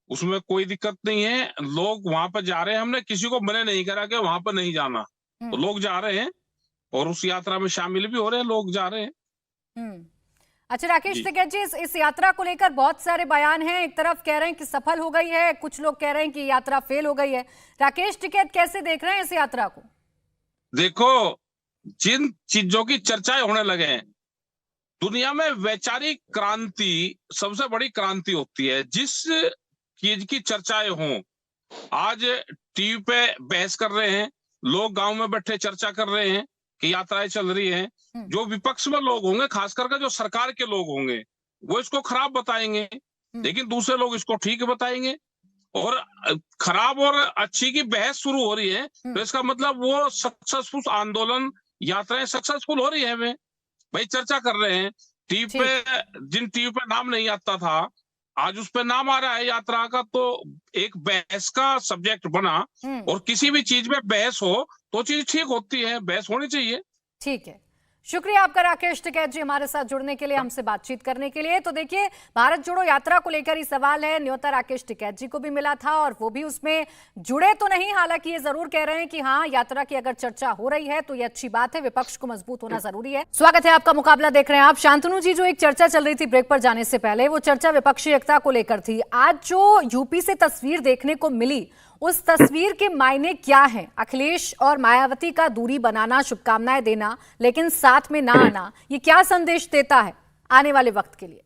उसमें कोई दिक्कत नहीं है। लोग वहां पर जा रहे हैं, हमने किसी को मना नहीं करा कि वहां पर नहीं जाना, तो लोग जा रहे हैं और उस यात्रा में शामिल भी हो रहे हैं, लोग जा रहे हैं। अच्छा राकेश टिकैत जी, इस यात्रा को लेकर बहुत सारे बयान हैं। एक तरफ कह रहे हैं कि सफल हो गई है, कुछ लोग कह रहे हैं कि यात्रा फेल हो गई है। राकेश टिकैत कैसे देख रहे हैं इस यात्रा को? देखो, जिन चीजों की चर्चाएं होने लगे हैं, दुनिया में वैचारिक क्रांति सबसे बड़ी क्रांति होती है। जिस चीज की चर्चाएं हों, आज टीवी पे बहस कर रहे हैं लोग, गांव में बैठे चर्चा कर रहे हैं कि यात्राएं चल रही हैं। जो विपक्ष में लोग होंगे, खास करके जो सरकार के लोग होंगे, वो इसको खराब बताएंगे, लेकिन दूसरे लोग इसको ठीक बताएंगे। और खराब और अच्छी की बहस शुरू हो रही है, तो इसका मतलब वो सक्सेसफुल आंदोलन, यात्राएं सक्सेसफुल हो रही है। वे भाई चर्चा कर रहे हैं टीवी पे, जिन टीवी पे नाम नहीं आता था आज उस पे नाम आ रहा है यात्रा का, तो एक बहस का सब्जेक्ट बना। और किसी भी चीज में बहस हो तो चीज ठीक होती है, बहस होनी चाहिए। ठीक है, शुक्रिया आपका राकेश टिकैत जी हमारे साथ जुड़ने के लिए, हमसे बातचीत करने के लिए। तो देखिए, भारत जोड़ो यात्रा को लेकर ही सवाल है। न्योता राकेश टिकैत जी को भी मिला था और वो भी उसमें जुड़े तो नहीं, हालांकि ये जरूर कह रहे हैं कि हाँ, यात्रा की अगर चर्चा हो रही है तो ये अच्छी बात है, विपक्ष को मजबूत होना जरूरी है। स्वागत है आपका, मुकाबला देख रहे हैं आप। शांतनु जी, जो एक चर्चा चल रही थी ब्रेक पर जाने से पहले, वो चर्चा विपक्षी एकता को लेकर थी। आज जो यूपी से तस्वीर देखने को मिली, उस तस्वीर के मायने क्या हैं? अखिलेश और मायावती का दूरी बनाना, शुभकामनाएं देना, लेकिन साथ में ना आना, ये क्या संदेश देता है आने वाले वक्त के लिए?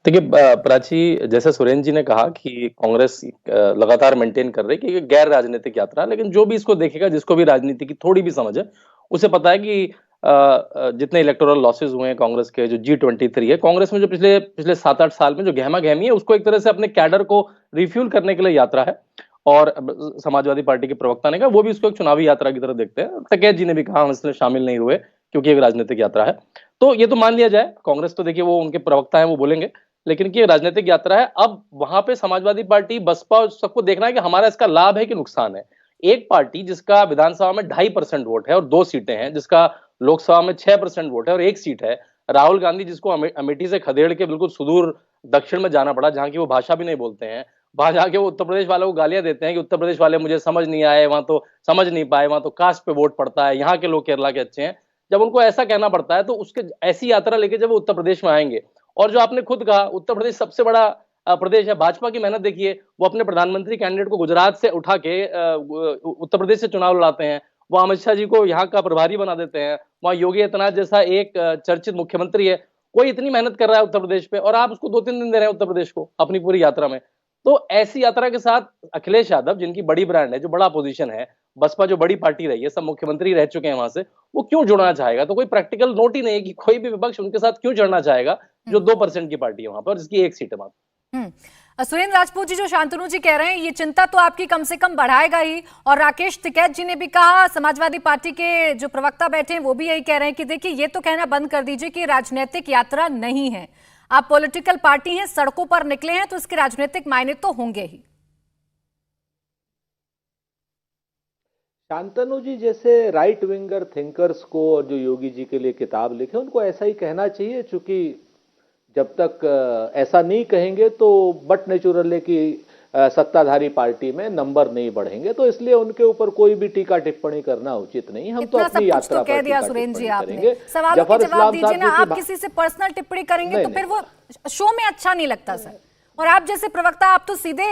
देखिए प्राची, जैसे सुरेंद्र जी ने कहा कि कांग्रेस लगातार मेंटेन कर रही है कि गैर राजनीतिक यात्रा, लेकिन जो भी इसको देखेगा, जिसको भी राजनीति की थोड़ी भी समझ है, उसे पता है कि जितने इलेक्टोरल लॉसेस हुए हैं कांग्रेस के, जो G23 है, कांग्रेस में जो पिछले 7-8 साल में जो गहमा गहमी है, उसको एक तरह से अपने कैडर को रिफ्यूल करने के लिए यात्रा है। और समाजवादी पार्टी के प्रवक्ता ने कहा वो भी इसको एक चुनावी यात्रा की तरह देखते हैं। टिकैत जी ने भी कहा हम इसमें शामिल नहीं हुए क्योंकि एक राजनीतिक यात्रा है। तो ये तो मान लिया जाए, कांग्रेस तो देखिए वो उनके प्रवक्ता है, वो बोलेंगे, लेकिन कि राजनीतिक यात्रा है। अब वहां पे समाजवादी पार्टी, बसपा, सबको देखना है कि हमारा इसका लाभ है कि नुकसान है। एक पार्टी जिसका विधानसभा में 2.5% वोट है और 2 सीटें हैं, जिसका लोकसभा में 6% वोट है और 1 सीट है, राहुल गांधी जिसको अमेठी से खदेड़ के बिल्कुल सुदूर दक्षिण में जाना पड़ा, जहां की वो भाषा भी नहीं बोलते हैं, वहां जाके वो उत्तर प्रदेश वालों को गालियां देते हैं कि उत्तर प्रदेश वाले मुझे समझ नहीं आए, वहां तो समझ नहीं पाए, वहां तो कास्ट पे वोट पड़ता है, यहाँ के लोग केरला के अच्छे हैं। जब उनको ऐसा कहना पड़ता है तो उसके ऐसी यात्रा लेके जब वो उत्तर प्रदेश में आएंगे, और जो आपने खुद कहा उत्तर प्रदेश सबसे बड़ा प्रदेश है, भाजपा की मेहनत देखिए, वो अपने प्रधानमंत्री कैंडिडेट को गुजरात से उठा के उत्तर प्रदेश से चुनाव लड़ाते हैं, वो अमित शाह जी को यहाँ का प्रभारी बना देते हैं, वहाँ योगी आदित्यनाथ जैसा एक चर्चित मुख्यमंत्री है, कोई इतनी मेहनत कर रहा है उत्तर प्रदेश पे, और आप उसको 2-3 दिन दे रहे हैं उत्तर प्रदेश को अपनी पूरी यात्रा में। तो ऐसी यात्रा के साथ अखिलेश यादव, जिनकी बड़ी ब्रांड है, जो बड़ा पोजीशन है, बसपा जो बड़ी पार्टी रही है, सब मुख्यमंत्री रह चुके हैं वहां से, वो क्यों जुड़ना चाहेगा? तो कोई प्रैक्टिकल नोट ही नहीं है कि कोई भी विपक्ष उनके साथ क्यों जुड़ना चाहेगा, जो 2% की पार्टी है वहां पर, जिसकी 1 सीट है मात्र। सुरेंद्र राजपूत जी, जो शांतनु जी कह रहे हैं, ये चिंता तो आपकी कम से कम बढ़ाएगा ही। और राकेश टिकैत जी ने भी कहा, समाजवादी पार्टी के जो प्रवक्ता बैठे हैं वो भी यही कह रहे हैं कि देखिए, ये तो कहना बंद कर दीजिए कि राजनीतिक यात्रा नहीं है। आप पॉलिटिकल पार्टी हैं, सड़कों पर निकले हैं, तो इसके राजनीतिक मायने तो होंगे ही। शांतनु जी जैसे राइट विंगर थिंकर्स को, और जो योगी जी के लिए किताब लिखे, उनको ऐसा ही कहना चाहिए, चूंकि जब तक ऐसा नहीं कहेंगे तो बट नेचुरली की सत्ताधारी पार्टी में नंबर नहीं बढ़ेंगे, तो इसलिए उनके ऊपर कोई भी टीका टिप्पणी करना उचित नहीं। हम तो अपनी यात्रा तो कह दिया सुरेंद्र जी आपने, सवालों के जवाब दीजिए ना। आप किसी से पर्सनल टिप्पणी करेंगे तो फिर वो शो में अच्छा नहीं लगता सर। और आप जैसे प्रवक्ता, आप तो सीधे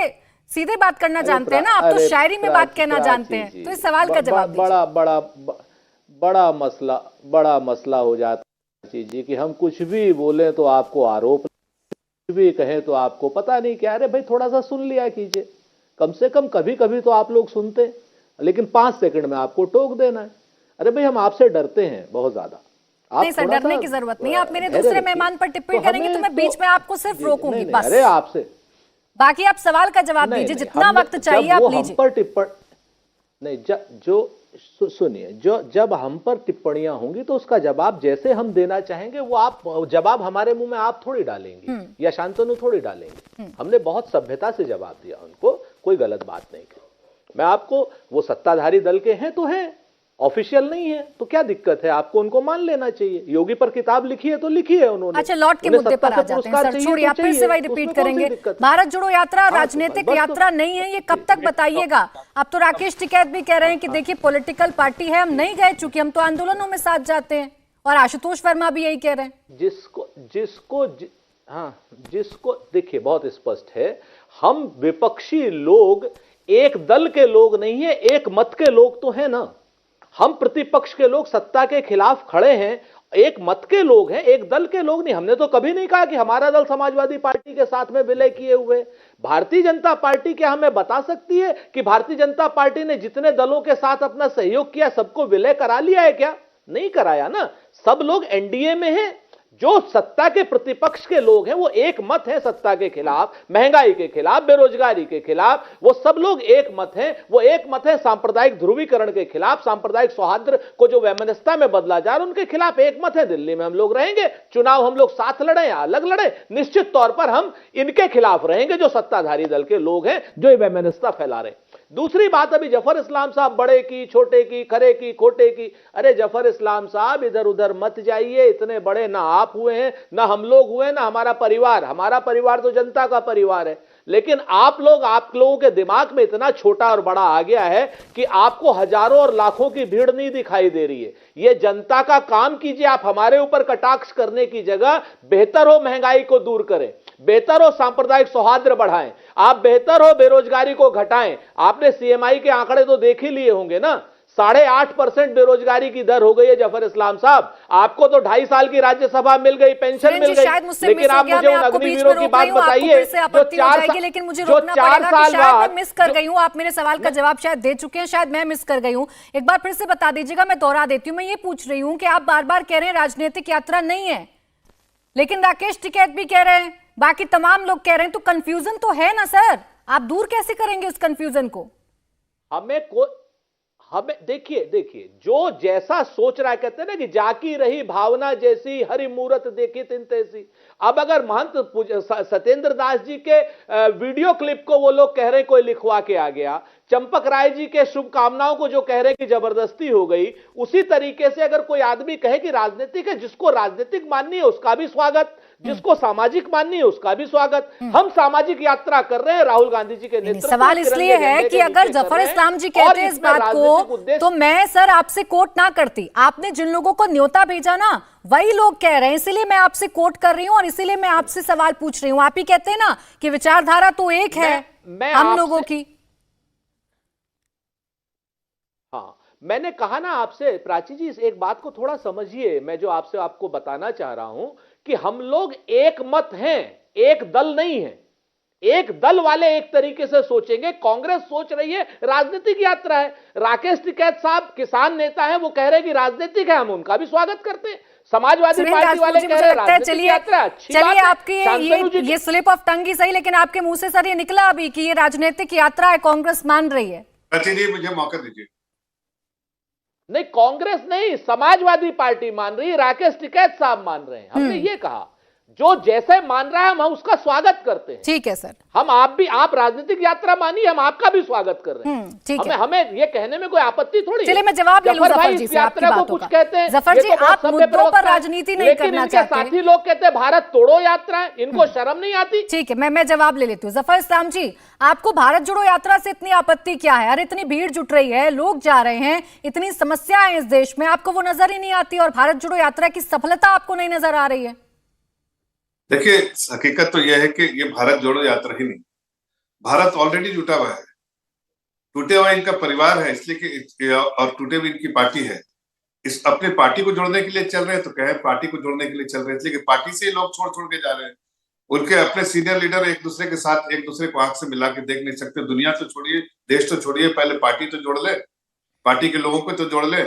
सीधे बात करना जानते हैं ना आप, तो शायरी में बात कहना जानते हैं, तो इस सवाल का जवाब दीजिए। बड़ा मसला हो जाता है जी कि हम कुछ भी बोले तो आपको आरोप, कुछ भी कहें तो आपको पता नहीं क्या। अरे भाई थोड़ा सा सुन लिया कीजिए, कम से कम कभी कभी तो आप लोग सुनते, लेकिन 5 सेकंड में आपको टोक देना है। अरे भाई हम आपसे डरते हैं बहुत ज्यादा। नहीं सर, डरने की जरूरत नहीं है। आप मेरे दूसरे मेहमान पर टिप्पणी करेंगे तो मैं बीच में आपको सिर्फ रोकूंगी बस। अरे आपसे बाकी आप सवाल का जवाब दीजिए, जितना वक्त चाहिए आप लीजिए। पर टिप्पणी नहीं, सुनिए, जब हम पर टिप्पणियां होंगी तो उसका जवाब जैसे हम देना चाहेंगे वो आप जवाब हमारे मुंह में आप थोड़ी डालेंगे या शांतनु थोड़ी डालेंगे। हमने बहुत सभ्यता से जवाब दिया उनको, कोई गलत बात नहीं की। मैं आपको, वो सत्ताधारी दल के हैं तो हैं, ऑफिशियल नहीं है तो क्या दिक्कत है, आपको उनको मान लेना चाहिए। योगी पर किताब लिखी है तो लिखी है उन्होंने। अच्छा, लॉट के मुद्दे पर आ जाते हैं सर, छोड़िए, आप फिर से वही रिपीट करेंगे। भारत जोड़ो यात्रा राजनीतिक यात्रा नहीं है, ये कब तक बताइएगा? अब तो राकेश टिकैत भी कह रहे हैं कि देखिए पॉलिटिकल पार्टी है, हम नहीं गए चूंकि हम तो आंदोलनों में साथ जाते हैं, और आशुतोष वर्मा भी यही कह रहे हैं। जिसको देखिए बहुत स्पष्ट है, हम विपक्षी लोग एक दल के लोग नहीं है, एक मत के लोग तो है ना। हम प्रतिपक्ष के लोग सत्ता के खिलाफ खड़े हैं, एक मत के लोग हैं, एक दल के लोग नहीं। हमने तो कभी नहीं कहा कि हमारा दल समाजवादी पार्टी के साथ में विलय किए हुए। भारतीय जनता पार्टी क्या हमें बता सकती है कि भारतीय जनता पार्टी ने जितने दलों के साथ अपना सहयोग किया सबको विलय करा लिया है क्या? नहीं कराया ना। सब लोग एनडीए में हैं। जो सत्ता के प्रतिपक्ष के लोग हैं वो एक मत है सत्ता के खिलाफ, महंगाई के खिलाफ, बेरोजगारी के खिलाफ, वो सब लोग एक मत हैं। वो एक मत है सांप्रदायिक ध्रुवीकरण के खिलाफ, सांप्रदायिक सौहार्द को जो वैमनस्यता में बदला जा रहा है उनके खिलाफ एक मत है। दिल्ली में हम लोग रहेंगे, चुनाव हम लोग साथ लड़े या अलग लड़े, निश्चित तौर पर हम इनके खिलाफ रहेंगे जो सत्ताधारी दल के लोग हैं, जो वैमनस्यता फैला रहे। दूसरी बात, अभी जफर इस्लाम साहब बड़े की, छोटे की, खरे की, खोटे की, अरे जफर इस्लाम साहब इधर उधर मत जाइए। इतने बड़े ना आप हुए हैं, ना हम लोग हुए, ना हमारा परिवार तो जनता का परिवार है। लेकिन आप लोगों के दिमाग में इतना छोटा और बड़ा आ गया है कि आपको हजारों और लाखों की भीड़ नहीं दिखाई दे रही है। ये जनता का काम कीजिए। आप हमारे ऊपर कटाक्ष करने की जगह बेहतर हो महंगाई को दूर करें, बेहतर हो सांप्रदायिक सौहार्द बढ़ाएं, आप बेहतर हो बेरोजगारी को घटाएं। आपने सीएमआई के आंकड़े तो देख ही लिए होंगे ना, 8.5% बेरोजगारी की दर हो गई है जफर इस्लाम साहब। आपको तो 2.5 साल की राज्यसभा मिल गई, पेंशन मिल गई, लेकिन आप मुझे उन अग्निवीरों की बात बताइए जो 4 साल, लेकिन मुझे रोकना पड़ेगा कि शायद मैं मिस कर गई हूं। आप मेरे सवाल का जवाब शायद दे चुके हैं, शायद मैं मिस कर गई हूं। एक बार फिर से बता दीजिएगा, मैं दोहरा देती हूं। मैं ये पूछ रही हूं कि आप बार बार कह रहे हैं राजनीतिक यात्रा नहीं है, लेकिन राकेश टिकैत भी कह रहे हैं, बाकी तमाम लोग कह रहे हैं, तो कंफ्यूजन तो है ना सर? आप दूर कैसे करेंगे उस कंफ्यूजन को? हमें देखिए जो जैसा सोच रहा है, कहते हैं ना कि जाकी रही भावना जैसी, हरि मूरत देखी तिन तैसी। अब अगर महंत सत्येंद्र दास जी के वीडियो क्लिप को वो लोग कह रहे कोई लिखवा के आ गया, चंपक राय जी के शुभकामनाओं को जो कह रहे कि जबरदस्ती हो गई, उसी तरीके से अगर कोई आदमी कहे कि राजनीतिक है, जिसको राजनीतिक माननी है उसका भी स्वागत, जिसको सामाजिक माननी है उसका भी स्वागत। हम सामाजिक यात्रा कर रहे हैं राहुल गांधी जी के नेतृत्व में। सवाल इसलिए है कि अगर जफर इस्लाम जी कहते हैं इस बात को, तो मैं सर आपसे कोट ना करती। आपने जिन लोगों को न्योता भेजा ना, वही लोग कह रहे हैं, इसीलिए मैं आपसे कोट कर रही हूं और इसीलिए मैं आपसे सवाल पूछ रही हूं। आप ही कहते हैं ना कि विचारधारा तो एक है हम लोगों की। हाँ, मैंने कहा ना आपसे, प्राची जी एक बात को थोड़ा समझिए। मैं जो आपको बताना चाह रहा हूं कि हम लोग एक मत हैं, एक दल नहीं है। एक दल वाले एक तरीके से सोचेंगे, कांग्रेस सोच रही है राजनीतिक यात्रा है। राकेश टिकैत साहब किसान नेता हैं, वो कह रहे हैं कि राजनीतिक है, हम उनका भी स्वागत करते हैं। समाजवादी पार्टी वाले कह रहे हैं राजनीतिक यात्रा। चलिए आपकी ये स्लिप ऑफ टंग ही सही, लेकिन आपके मुंह से सर ये निकला अभी कि ये राजनीतिक यात्रा है, कांग्रेस मान रही है। मुझे मौका दीजिए। नहीं, कांग्रेस नहीं, समाजवादी पार्टी मान रही है, राकेश टिकैत साहब मान रहे हैं। हमने ये कहा जो जैसे मान रहा है हम उसका स्वागत करते हैं। ठीक है सर, आप राजनीतिक यात्रा मानिए, हम आपका भी स्वागत कर रहे हैं। ठीक है, हमें ये कहने में कोई आपत्ति थोड़ी। चलिए मैं जवाब ले लूं जफर जी से आपकी बातों का। कहते हैं जफर जी, आप मुद्दों पर राजनीति नहीं करना चाहते। साथी लोग कहते हैं भारत तोड़ो यात्रा है, इनको शर्म नहीं आती। ठीक है, मैं जवाब ले लेती हूँ। जफर इस्लाम जी, आपको भारत जोड़ो यात्रा से इतनी आपत्ति क्या है? अरे इतनी भीड़ जुट रही है, लोग जा रहे हैं, इतनी समस्याएं इस देश में, आपको वो नजर ही नहीं आती और भारत जोड़ो यात्रा की सफलता आपको नहीं नजर आ रही है? देखिए, हकीकत तो यह है कि ये भारत जोड़ो यात्रा ही नहीं, भारत ऑलरेडी जुटा हुआ है, टूटे हुआ इनका परिवार है, इसलिए कि और टूटे हुई इनकी पार्टी है। इस अपने पार्टी को जोड़ने के लिए चल रहे हैं तो कहे पार्टी को जोड़ने के लिए चल रहे हैं, इसलिए कि पार्टी से ही लोग छोड़ छोड़ के जा रहे हैं। उनके अपने सीनियर लीडर एक दूसरे के साथ एक दूसरे को आंख से मिला के देख नहीं सकते। दुनिया तो छोड़िए, देश तो छोड़िए, पहले पार्टी तो जोड़ ले, पार्टी के लोगों को तो जोड़ ले।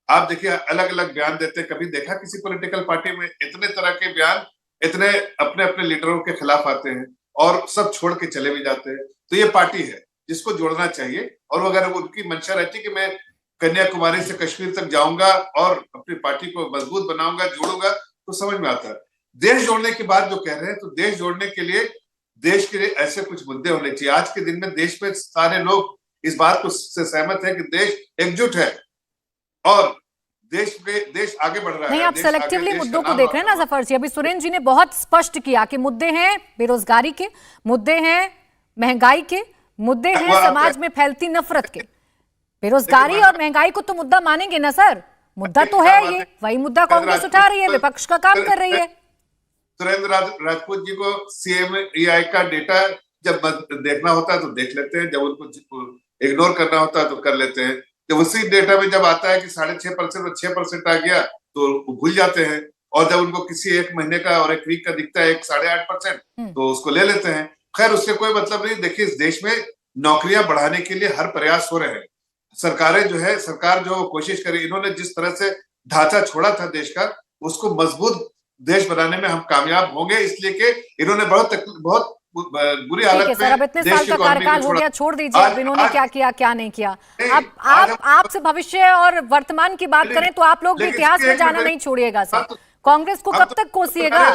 आप देखिए अलग अलग बयान देते हैं, कभी देखा किसी पॉलिटिकल पार्टी में इतने तरह के बयान इतने अपने अपने लीडरों के खिलाफ आते हैं और सब छोड़ के चले भी जाते हैं। तो ये पार्टी है जिसको जोड़ना चाहिए, और अगर उनकी मंशा रहती कि मैं कन्याकुमारी से कश्मीर तक जाऊंगा और अपनी पार्टी को मजबूत बनाऊंगा, जोड़ूंगा, तो समझ में आता है। देश जोड़ने की बात जो कह रहे हैं, तो देश जोड़ने के लिए देश के लिए ऐसे कुछ मुद्दे होने चाहिए। आज के दिन में देश में सारे लोग इस बात को से सहमत है कि देश एकजुट है और देश आगे बढ़ रहा है। नहीं, आप सेलेक्टिवली मुद्दों को देख रहे हैं ना जफर जी। अभी सुरेंद्र जी ने बहुत स्पष्ट किया कि मुद्दे हैं बेरोजगारी के, मुद्दे हैं महंगाई के, मुद्दे हैं समाज में फैलती नफरत के। बेरोजगारी और महंगाई को तो मुद्दा मानेंगे ना सर, मुद्दा तो है ये, वही मुद्दा कांग्रेस उठा रही है, विपक्ष का काम कर रही है। सुरेंद्र राजपूत जी को CMEI का डेटा जब देखना होता है तो देख लेते हैं, जब उनको इग्नोर करना होता है तो कर लेते हैं। जब उसी डेटा में जब आता है कि 6.5% और 6% आ गया तो भूल जाते हैं, और जब उनको किसी एक महीने का और एक वीक का दिखता है 8.5% तो उसको ले लेते हैं। खैर, उससे कोई मतलब नहीं। देखिए, इस देश में नौकरियां बढ़ाने के लिए हर प्रयास हो रहे हैं। सरकारें जो है, सरकार जो कोशिश करे, इन्होंने जिस तरह से ढांचा छोड़ा था देश का, उसको मजबूत देश बनाने में हम कामयाब होंगे, इसलिए कि इन्होंने बहुत बुरी हालत में सर, अब इतने साल का कार्यकाल हो गया, छोड़ दीजिए अब इन्होंने क्या किया क्या नहीं किया। अब आपसे भविष्य और वर्तमान की बात करें तो आप लोग भी इतिहास में जाना नहीं छोड़िएगा सर। कांग्रेस को कब तक कोसिएगा?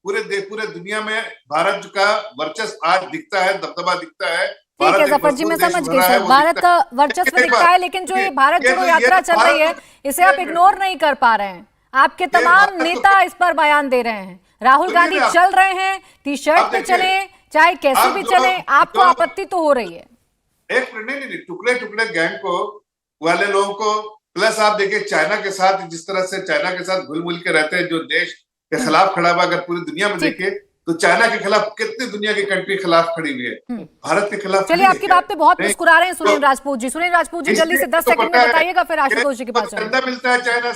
पूरे दुनिया में भारत का वर्चस्व आज दिखता है, दबदबा दिखता है। ठीक है जफर जी, मैं समझ गई सर, भारत का वर्चस्व दिखता है, लेकिन जो ये भारत जोड़ो यात्रा चल रही है इसे आप इग्नोर नहीं कर पा रहे हैं। आपके तमाम नेता इस पर बयान दे रहे हैं। राहुल गांधी चल रहे हैं, टी-शर्ट पे चले, चाहे कैसे भी चले, आपको आपत्ति तो हो रही है। एक नहीं, टुकड़े टुकड़े गैंग को वाले लोगों को, प्लस आप देखिए चाइना के साथ जिस तरह से चाइना के साथ घुल मिल के रहते हैं, जो देश के खिलाफ खड़ा हुआ, अगर पूरी दुनिया में देखे तो चाइना के खिलाफ कितनी दुनिया की कंट्री के खिलाफ खड़ी हुई है, भारत के खिलाफ। चलिए, आपकी बात पे बहुत मुस्कुरा रहे हैं सुरेंद्र राजपूत जी। सुरेंद्र राजपूत जी जल्दी से 10 सेकंड में बताइएगा, फिर आशुतोष जी के पास चंदा मिलता है चाइना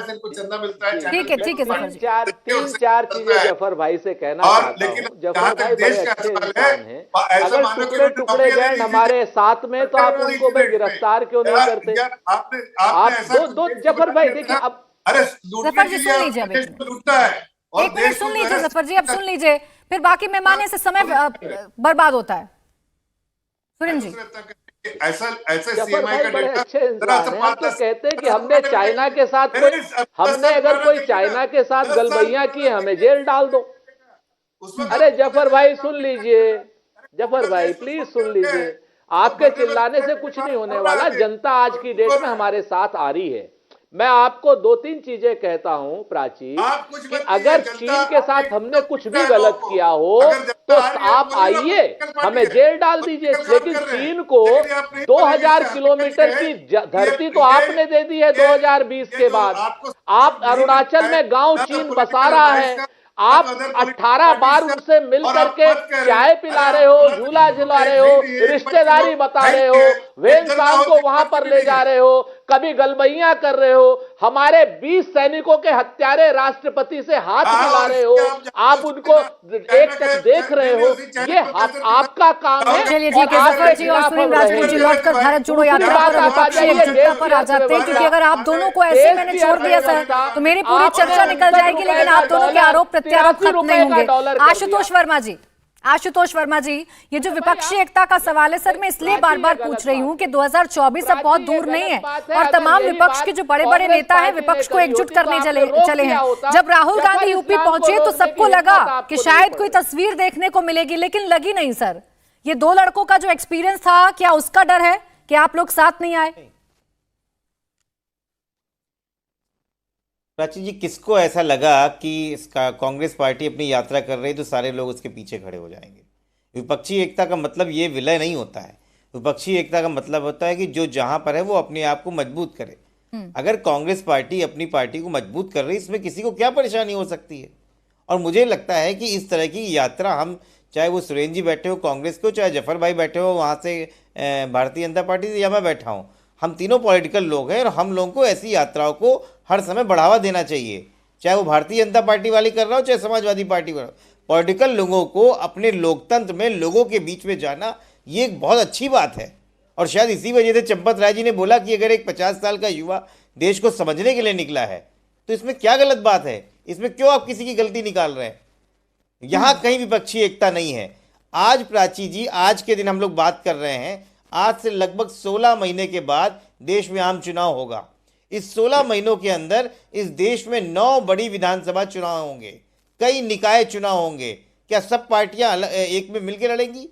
से इनको चंदा मिलता है। ठीक है जफर जी। 3-4 चीजें जफर भाई से कहना चाहता हूं। जफर भाई बड़े अच्छे इंसान हैं, अगर टुकड़े टुकड़े गए हमारे साथ में तो आप उनको भी गिरफ्तार क्यों नहीं करते? आप दो जफर भाई देखिए, अब जफर जी सुन लीजिए, एक मिनट सुन लीजिए जफर जी, अब सुन लीजिए, फिर बाकी मेहमान से समय बर्बाद होता है। सुरेंद्र जी, जफर भाई बड़े अच्छे इंसान हैं, तो कहते हैं कि हमने चाइना के साथ हमने अगर कोई चाइना के साथ गलबैया की, हमें जेल डाल दो। अरे जफर भाई सुन लीजिए, जफर भाई प्लीज सुन लीजिए, आपके चिल्लाने से कुछ नहीं होने वाला। जनता आज की डेट में हमारे साथ आ रही है। मैं आपको 2-3 चीजें कहता हूं प्राची, कि अगर चीन के साथ हमने कुछ भी गलत किया हो तो आप आइए, हमें जेल डाल दीजिए, लेकिन चीन को 2000 किलोमीटर की धरती तो आपने दे दी है 2020 के बाद। आप अरुणाचल में गांव चीन बसा रहा है, आप 18 बार उनसे मिल करके चाय पिला रहे हो, झूला झुला रहे हो, रिश्तेदारी बता रहे हो, वेनसांग को वहां पर ले जा रहे हो, कभी गलबैया कर रहे हो, हमारे 20 सैनिकों के हत्यारे राष्ट्रपति से हाथ मिला रहे हो, आप उनको एक तक देख रहे हो, ये आपका काम है। चलिए ठीक है जफर जी और सुरेंद्र राजपूत जी लौटकर भारत जोड़ो यात्रा पर विपक्षी एकजुटता पर आ जाते हैं, क्योंकि अगर आप दोनों को ऐसे मैंने छोड़ दिया सर तो मेरी पूरी चर्चा निकल जाएगी, लेकिन आप दोनों के आरोप प्रत्यारोप खत्म नहीं होंगे। आशुतोष वर्मा जी, ये जो विपक्षी एकता का सवाल है सर, मैं इसलिए बार बार पूछ रही हूँ कि 2024 अब बहुत दूर नहीं है और तमाम विपक्ष के जो बड़े बड़े नेता हैं विपक्ष को एकजुट करने चले हैं। जब राहुल गांधी यूपी पहुंचे तो सबको लगा कि शायद कोई तस्वीर देखने को मिलेगी, लेकिन लगी नहीं सर। ये 2 लड़कों का जो एक्सपीरियंस था, क्या उसका डर है कि आप लोग साथ नहीं आए? प्राची जी, किसको ऐसा लगा कि इसका कांग्रेस पार्टी अपनी यात्रा कर रही तो सारे लोग उसके पीछे खड़े हो जाएंगे? विपक्षी एकता का मतलब ये विलय नहीं होता है। विपक्षी एकता का मतलब होता है कि जो जहां पर है वो अपने आप को मजबूत करे। अगर कांग्रेस पार्टी अपनी पार्टी को मजबूत कर रही, इसमें किसी को क्या परेशानी हो सकती है? और मुझे लगता है कि इस तरह की यात्रा हम चाहे वो सुरेंद्र जी बैठे हो कांग्रेस को, चाहे जफर भाई बैठे हो वहाँ से भारतीय जनता पार्टी से, या मैं बैठा हूँ, हम तीनों पॉलिटिकल लोग हैं और हम लोगों को ऐसी यात्राओं को हर समय बढ़ावा देना चाहिए, चाहे वो भारतीय जनता पार्टी वाली कर रहा हो चाहे समाजवादी पार्टी वाला। पॉलिटिकल लोगों को अपने लोकतंत्र में लोगों के बीच में जाना ये एक बहुत अच्छी बात है। और शायद इसी वजह से चंपत राय जी ने बोला कि अगर एक 50 साल का युवा देश को समझने के लिए निकला है तो इसमें क्या गलत बात है, इसमें क्यों आप किसी की गलती निकाल रहे हैं। यहाँ कहीं विपक्षी एकता नहीं है। आज प्राची जी, आज के दिन हम लोग बात कर रहे हैं, आज से लगभग 16 महीने के बाद देश में आम चुनाव होगा। इस 16 महीनों के अंदर इस देश में 9 बड़ी विधानसभा चुनाव होंगे, कई निकाय चुनाव होंगे। क्या सब पार्टियां एक में मिलकर लड़ेंगी?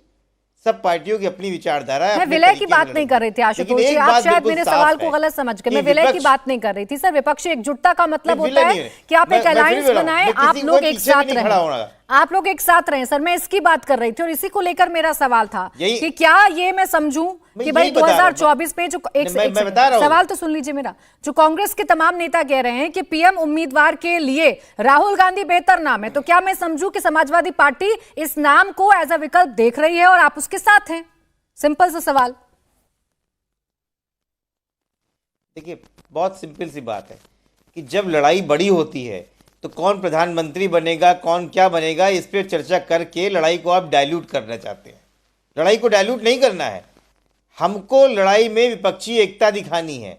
सब पार्टियों की अपनी विचारधारा है। मैं विलय की बात नहीं कर रही थी आशुतोष जी, आप शायद मेरे सवाल को गलत समझ गए। मैं विलय की बात नहीं कर रही थी सर। विपक्षी एकजुटता का मतलब होता है कि आप एक अलायंस बनाएं, आप लोग एक साथ रहें, आप लोग एक साथ रहें। सर मैं इसकी बात कर रही थी और इसी को लेकर मेरा सवाल था कि क्या ये मैं समझूं कि भाई 2024 में जो एक सवाल तो सुन लीजिए मेरा, जो कांग्रेस के तमाम नेता कह रहे हैं कि पीएम उम्मीदवार के लिए राहुल गांधी बेहतर नाम है, तो क्या मैं समझूं कि समाजवादी पार्टी इस नाम को एज अ विकल्प देख रही है और आप उसके साथ हैं? सिंपल सा सवाल। देखिए बहुत सिंपल सी बात है कि जब लड़ाई बड़ी होती है तो कौन प्रधानमंत्री बनेगा, कौन क्या बनेगा, इस पर चर्चा करके लड़ाई को आप डाइल्यूट करना चाहते हैं। लड़ाई को डाइल्यूट नहीं करना है, हमको लड़ाई में विपक्षी एकता दिखानी है।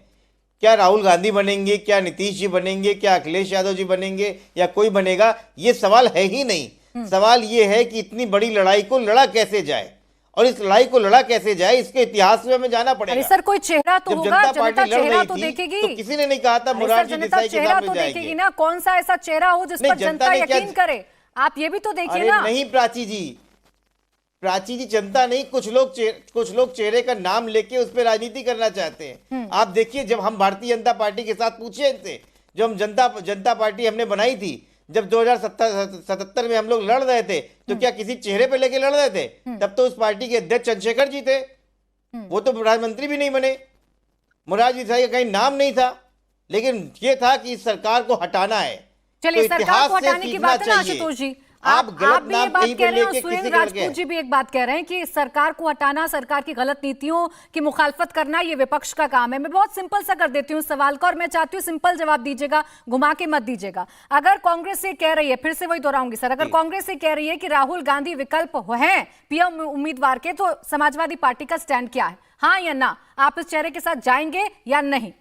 क्या राहुल गांधी बनेंगे, क्या नीतीश जी बनेंगे, क्या अखिलेश यादव जी बनेंगे या कोई बनेगा, ये सवाल है ही नहीं। सवाल ये है कि इतनी बड़ी लड़ाई को लड़ा कैसे जाए और इस लड़ाई को लड़ा कैसे जाए, इसके इतिहास में हमें जाना पड़ेगा। अरे सर कोई चेहरा तो होगा, जनता चेहरा तो देखेगी। तो किसी ने नहीं कहा था मुरारजी देसाई के साथ में जाएंगे। देखेगी ना, कौन सा ऐसा चेहरा हो जिस पर जनता यकीन करे, आप ये भी तो देखिए ना। नहीं प्राची जी, जनता नहीं, कुछ लोग चेहरे का नाम लेके उस पर राजनीति करना चाहते हैं। आप देखिए, जब हम भारतीय जनता पार्टी के साथ पूछे इनसे, जो हम जनता पार्टी हमने बनाई थी, जब 2077 में हम लोग लड़ रहे थे तो क्या किसी चेहरे पे लेके लड़ रहे थे? तब तो उस पार्टी के अध्यक्ष चंद्रशेखर जी थे, वो तो प्रधानमंत्री भी नहीं बने। मुरारजी देसाई का कहीं नाम नहीं था, लेकिन ये था कि इस सरकार को हटाना है। चलिए, सरकार को हटाने की बात है ना आशुतोष जी, आप भी ये बात कह रहे हैं और सुरेंद्र राजपूत जी भी एक बात कह रहे हैं कि सरकार को हटाना, सरकार की गलत नीतियों की मुखालफत करना ये विपक्ष का काम है। मैं बहुत सिंपल सा कर देती हूँ सवाल का और मैं चाहती हूँ सिंपल जवाब दीजिएगा, घुमा के मत दीजिएगा। अगर कांग्रेस ये कह रही है, फिर से वही दोहराऊंगी सर, अगर कांग्रेस ये कह रही है कि राहुल गांधी विकल्प है पीएम उम्मीदवार के, तो समाजवादी पार्टी का स्टैंड क्या है? हाँ या ना, आप इस चेहरे के साथ जाएंगे या नहीं?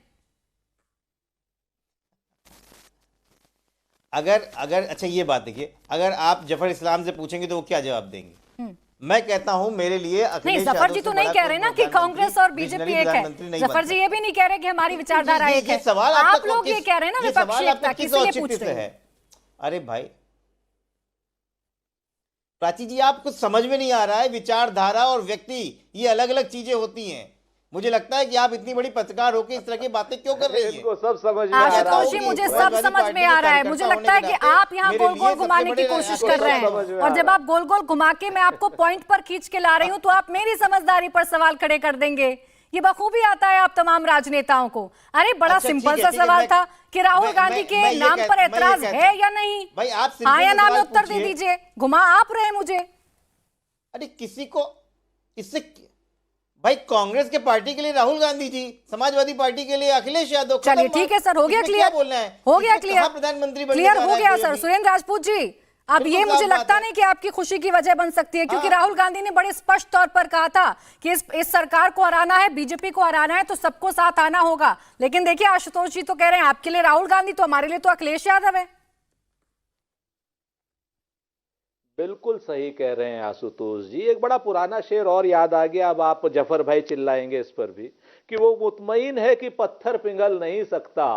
अगर अच्छा ये बात देखिए, अगर आप जफर इस्लाम से पूछेंगे तो वो क्या जवाब देंगे? मैं कहता हूं मेरे लिए नहीं, जफर जी तो नहीं कह रहे ना कि कांग्रेस और बीजेपी एक है। जफर जी ये भी नहीं कह रहे कि हमारी विचारधारा एक है। आप लोग ये कह रहे हैं ना विपक्षी एकता, किसलिए पूछ रहे हैं? अरे भाई प्राची जी, आप कुछ समझ में नहीं आ रहा है। विचारधारा और व्यक्ति ये अलग अलग चीजें होती हैं। मुझे लगता है कि आप इतनी बड़ी पत्रकार होकर इस तरह की बातें क्यों कर रही हैं? इनको सब समझ में आ रहा है। आशुतोष जी, मुझे सब समझ में आ रहा है। मुझे लगता है कि आप यहाँ गोल गोल घुमाने की कोशिश कर रहे हैं और जब आप गोल गोल घुमा के मैं आपको पॉइंट पर खींच के ला रही हूँ तो आप मेरी समझदारी पर सवाल खड़े कर देंगे। ये बखूबी आता है आप तमाम राजनेताओं को। अरे बड़ा सिंपल सा सवाल था कि राहुल गांधी के नाम पर एतराज है या नहीं, हाँ या ना में उत्तर दे दीजिए। घुमा आप रहे मुझे। अरे किसी को इससे भाई, कांग्रेस के पार्टी के लिए राहुल गांधी जी, समाजवादी पार्टी के लिए अखिलेश यादव। चलिए ठीक है सर, हो गया क्लियर, बोलना है, हो गया क्लियर, प्रधानमंत्री क्लियर हो गया सर। सुरेंद्र राजपूत जी, अब ये मुझे लगता नहीं कि आपकी खुशी की वजह बन सकती है, क्योंकि राहुल गांधी ने बड़े स्पष्ट तौर पर कहा था कि इस सरकार को हराना है, बीजेपी को हराना है तो सबको साथ आना होगा। लेकिन देखिए आशुतोष जी तो कह रहे हैं आपके लिए राहुल गांधी, तो हमारे लिए तो अखिलेश यादव है। बिल्कुल सही कह रहे हैं आशुतोष जी। एक बड़ा पुराना शेर और याद आ गया, अब आप जफर भाई चिल्लाएंगे इस पर भी, कि वो मुतमईन है कि पत्थर पिघल नहीं सकता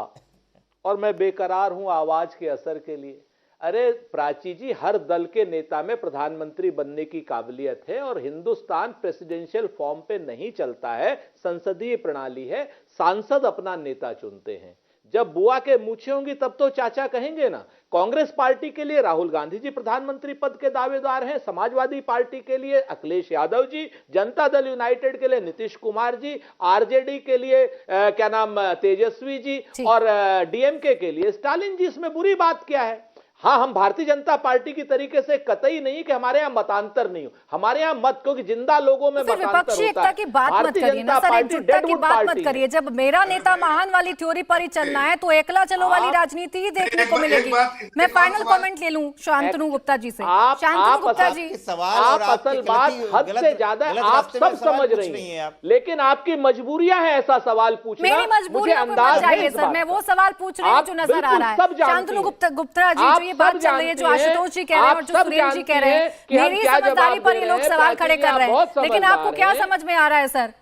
और मैं बेकरार हूं आवाज के असर के लिए। अरे प्राची जी, हर दल के नेता में प्रधानमंत्री बनने की काबिलियत है और हिंदुस्तान प्रेसिडेंशियल फॉर्म पे नहीं चलता है, संसदीय प्रणाली है, सांसद अपना नेता चुनते हैं। जब बुआ के मूछे होंगी तब तो चाचा कहेंगे ना। कांग्रेस पार्टी के लिए राहुल गांधी जी प्रधानमंत्री पद के दावेदार हैं, समाजवादी पार्टी के लिए अखिलेश यादव जी, जनता दल यूनाइटेड के लिए नीतीश कुमार जी, आरजेडी के लिए क्या नाम तेजस्वी जी और डीएमके के लिए स्टालिन जी। इसमें बुरी बात क्या है? हाँ, हम भारतीय जनता पार्टी की तरीके से कतई नहीं कि हमारे यहाँ मतांतर नहीं हो, हमारे यहाँ मत, क्योंकि जिंदा लोगों में फिर मतांतर विपक्षी होता एकता है। की बात मत भारतीय करिए ना जनता सर, पार्टी एकजुटता की डेडवुड बात मत पार्टी करिए। जब मेरा नेता महान वाली थ्योरी पर ही चलना है तो एकला चलो वाली राजनीति ही देखने को मिलेगी। मैं फाइनल कमेंट ले लूं शांतनु गुप्ता जी से। शांतनु गुप्ता जी, आप असल बात हद से ज्यादा आप सब समझ रही हैं, लेकिन आपकी मजबूरियां हैं ऐसा सवाल पूछना। मेरी मजबूरियों पे मत जाइए सर, मैं वो सवाल पूछ रही हूँ जो नजर आ रहा है। शांतनु गुप्ता जी, जो ये बात चल रही है, जो आशुतोष जी कह रहे हैं और जो सुरेंद्र जी कह रहे हैं, मेरी समझदारी पर ये लोग सवाल खड़े कर रहे हैं, लेकिन आपको क्या समझ में आ रहा है सर?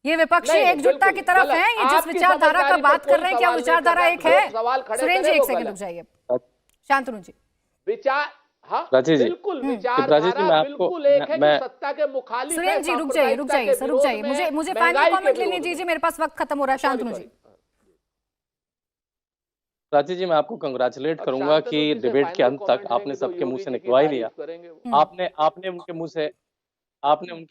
ये विपक्षी एकजुटता की तरफ है, ये जिस विचारधारा का बात कर रहे हैं, क्या विचारधारा एक है? सुरेंद्र जी एक सेकंड रुक जाइए। शांतनु जी, विचार, हाँ प्राची जी, बिल्कुल प्राची जी, विचारधारा मैं आपको बिल्कुल एक है जो सत्ता के मुखालिफ है। सुरेंद्र जी रुक जाइए सर, रुक जाइए, मुझे फाइनल कमेंट लेने दीजिए, मेरे पास वक्त खत्म हो रहा है। शांतनु जी। प्राची जी, मैं आपको कंग्रेचुलेट करूंगा कि डिबेट के अंत तक आपने सबके मुंह से निकलवा ही लिया। आपने उनके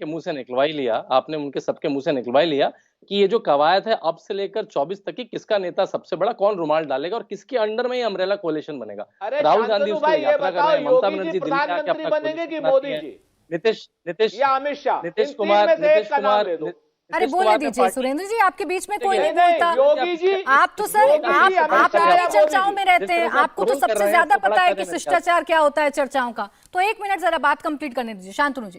मुंह से निकलवा ही लिया, आपने उनके सबके मुंह से निकलवा ही लिया कि ये जो कवायद है अब से लेकर 24 तक की, किसका नेता सबसे बड़ा, कौन रुमाल डालेगा और किसके अंडर में ये अम्ब्रेला कोalition बनेगा। राहुल गांधी उसकी यात्रा कर रहे हैं, ममता बनर्जी दिल्ली में आके अपना बनेंगे कि मोदी जी, नीतीश या अमित शाह, नीतीश कुमार अरे बोलने दीजिए सुरेंद्र जी, आपके बीच में कोई नहीं बोलता। योगी जी, आप तो सर आप हमारी चर्चाओं में रहते हैं, आपको तो सबसे ज्यादा पता है कि शिष्टाचार क्या होता है चर्चाओं का। तो एक मिनट जरा बात कंप्लीट करने दीजिए शांतनु जी।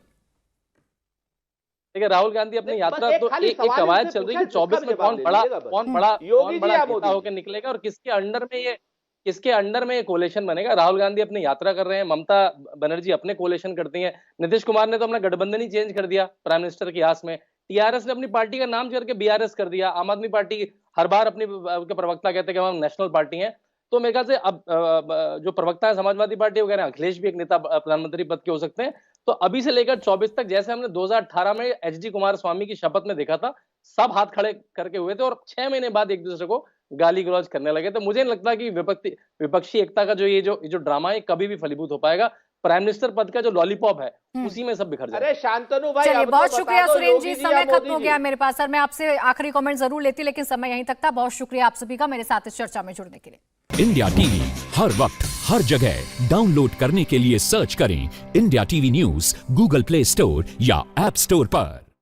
ठीक है, राहुल गांधी अपनी यात्रा तो एक कवायद चल रही है कि 24 में कौन बड़ा नेता होकर निकलेगा और किसके अंडर में ये कोalition बनेगा। राहुल गांधी अपनी यात्रा कर रहे हैं, ममता बनर्जी अपने कोalition करती हैं, नीतीश कुमार ने तो अपना गठबंधन ही चेंज कर दिया प्राइम मिनिस्टर की आस में, टीआरएस ने अपनी पार्टी का नाम करके बीआरएस कर दिया, आम आदमी पार्टी हर बार अपनी के प्रवक्ता कहते हैं कि हम नेशनल पार्टी हैं। तो मेरे ख्याल से अब जो प्रवक्ता है समाजवादी पार्टी वगैरह, अखिलेश भी एक नेता प्रधानमंत्री पद के हो सकते हैं। तो अभी से लेकर 24 तक, जैसे हमने 2018 में एचडी कुमारस्वामी की शपथ में देखा था, सब हाथ खड़े करके हुए थे और 6 महीने बाद एक दूसरे को गाली गलौज करने लगे। तो मुझे नहीं लगता कि विपक्षी एकता का जो ड्रामा है कभी भी फलीभूत हो पाएगा। प्राइम मिनिस्टर पद का जो लॉलीपॉप है उसी में सब बिखर जाएगा। अरे शांतनु भाई, चलिए बहुत शुक्रिया सुरेंद्र जी, समय खत्म हो गया मेरे पास। सर मैं आपसे आखिरी कमेंट जरूर लेती, लेकिन समय यहीं तक था। बहुत शुक्रिया आप सभी का मेरे साथ इस चर्चा में जुड़ने के लिए। इंडिया टीवी हर वक्त हर जगह डाउनलोड करने के लिए सर्च करें India TV news Google play store या ऐप स्टोर पर।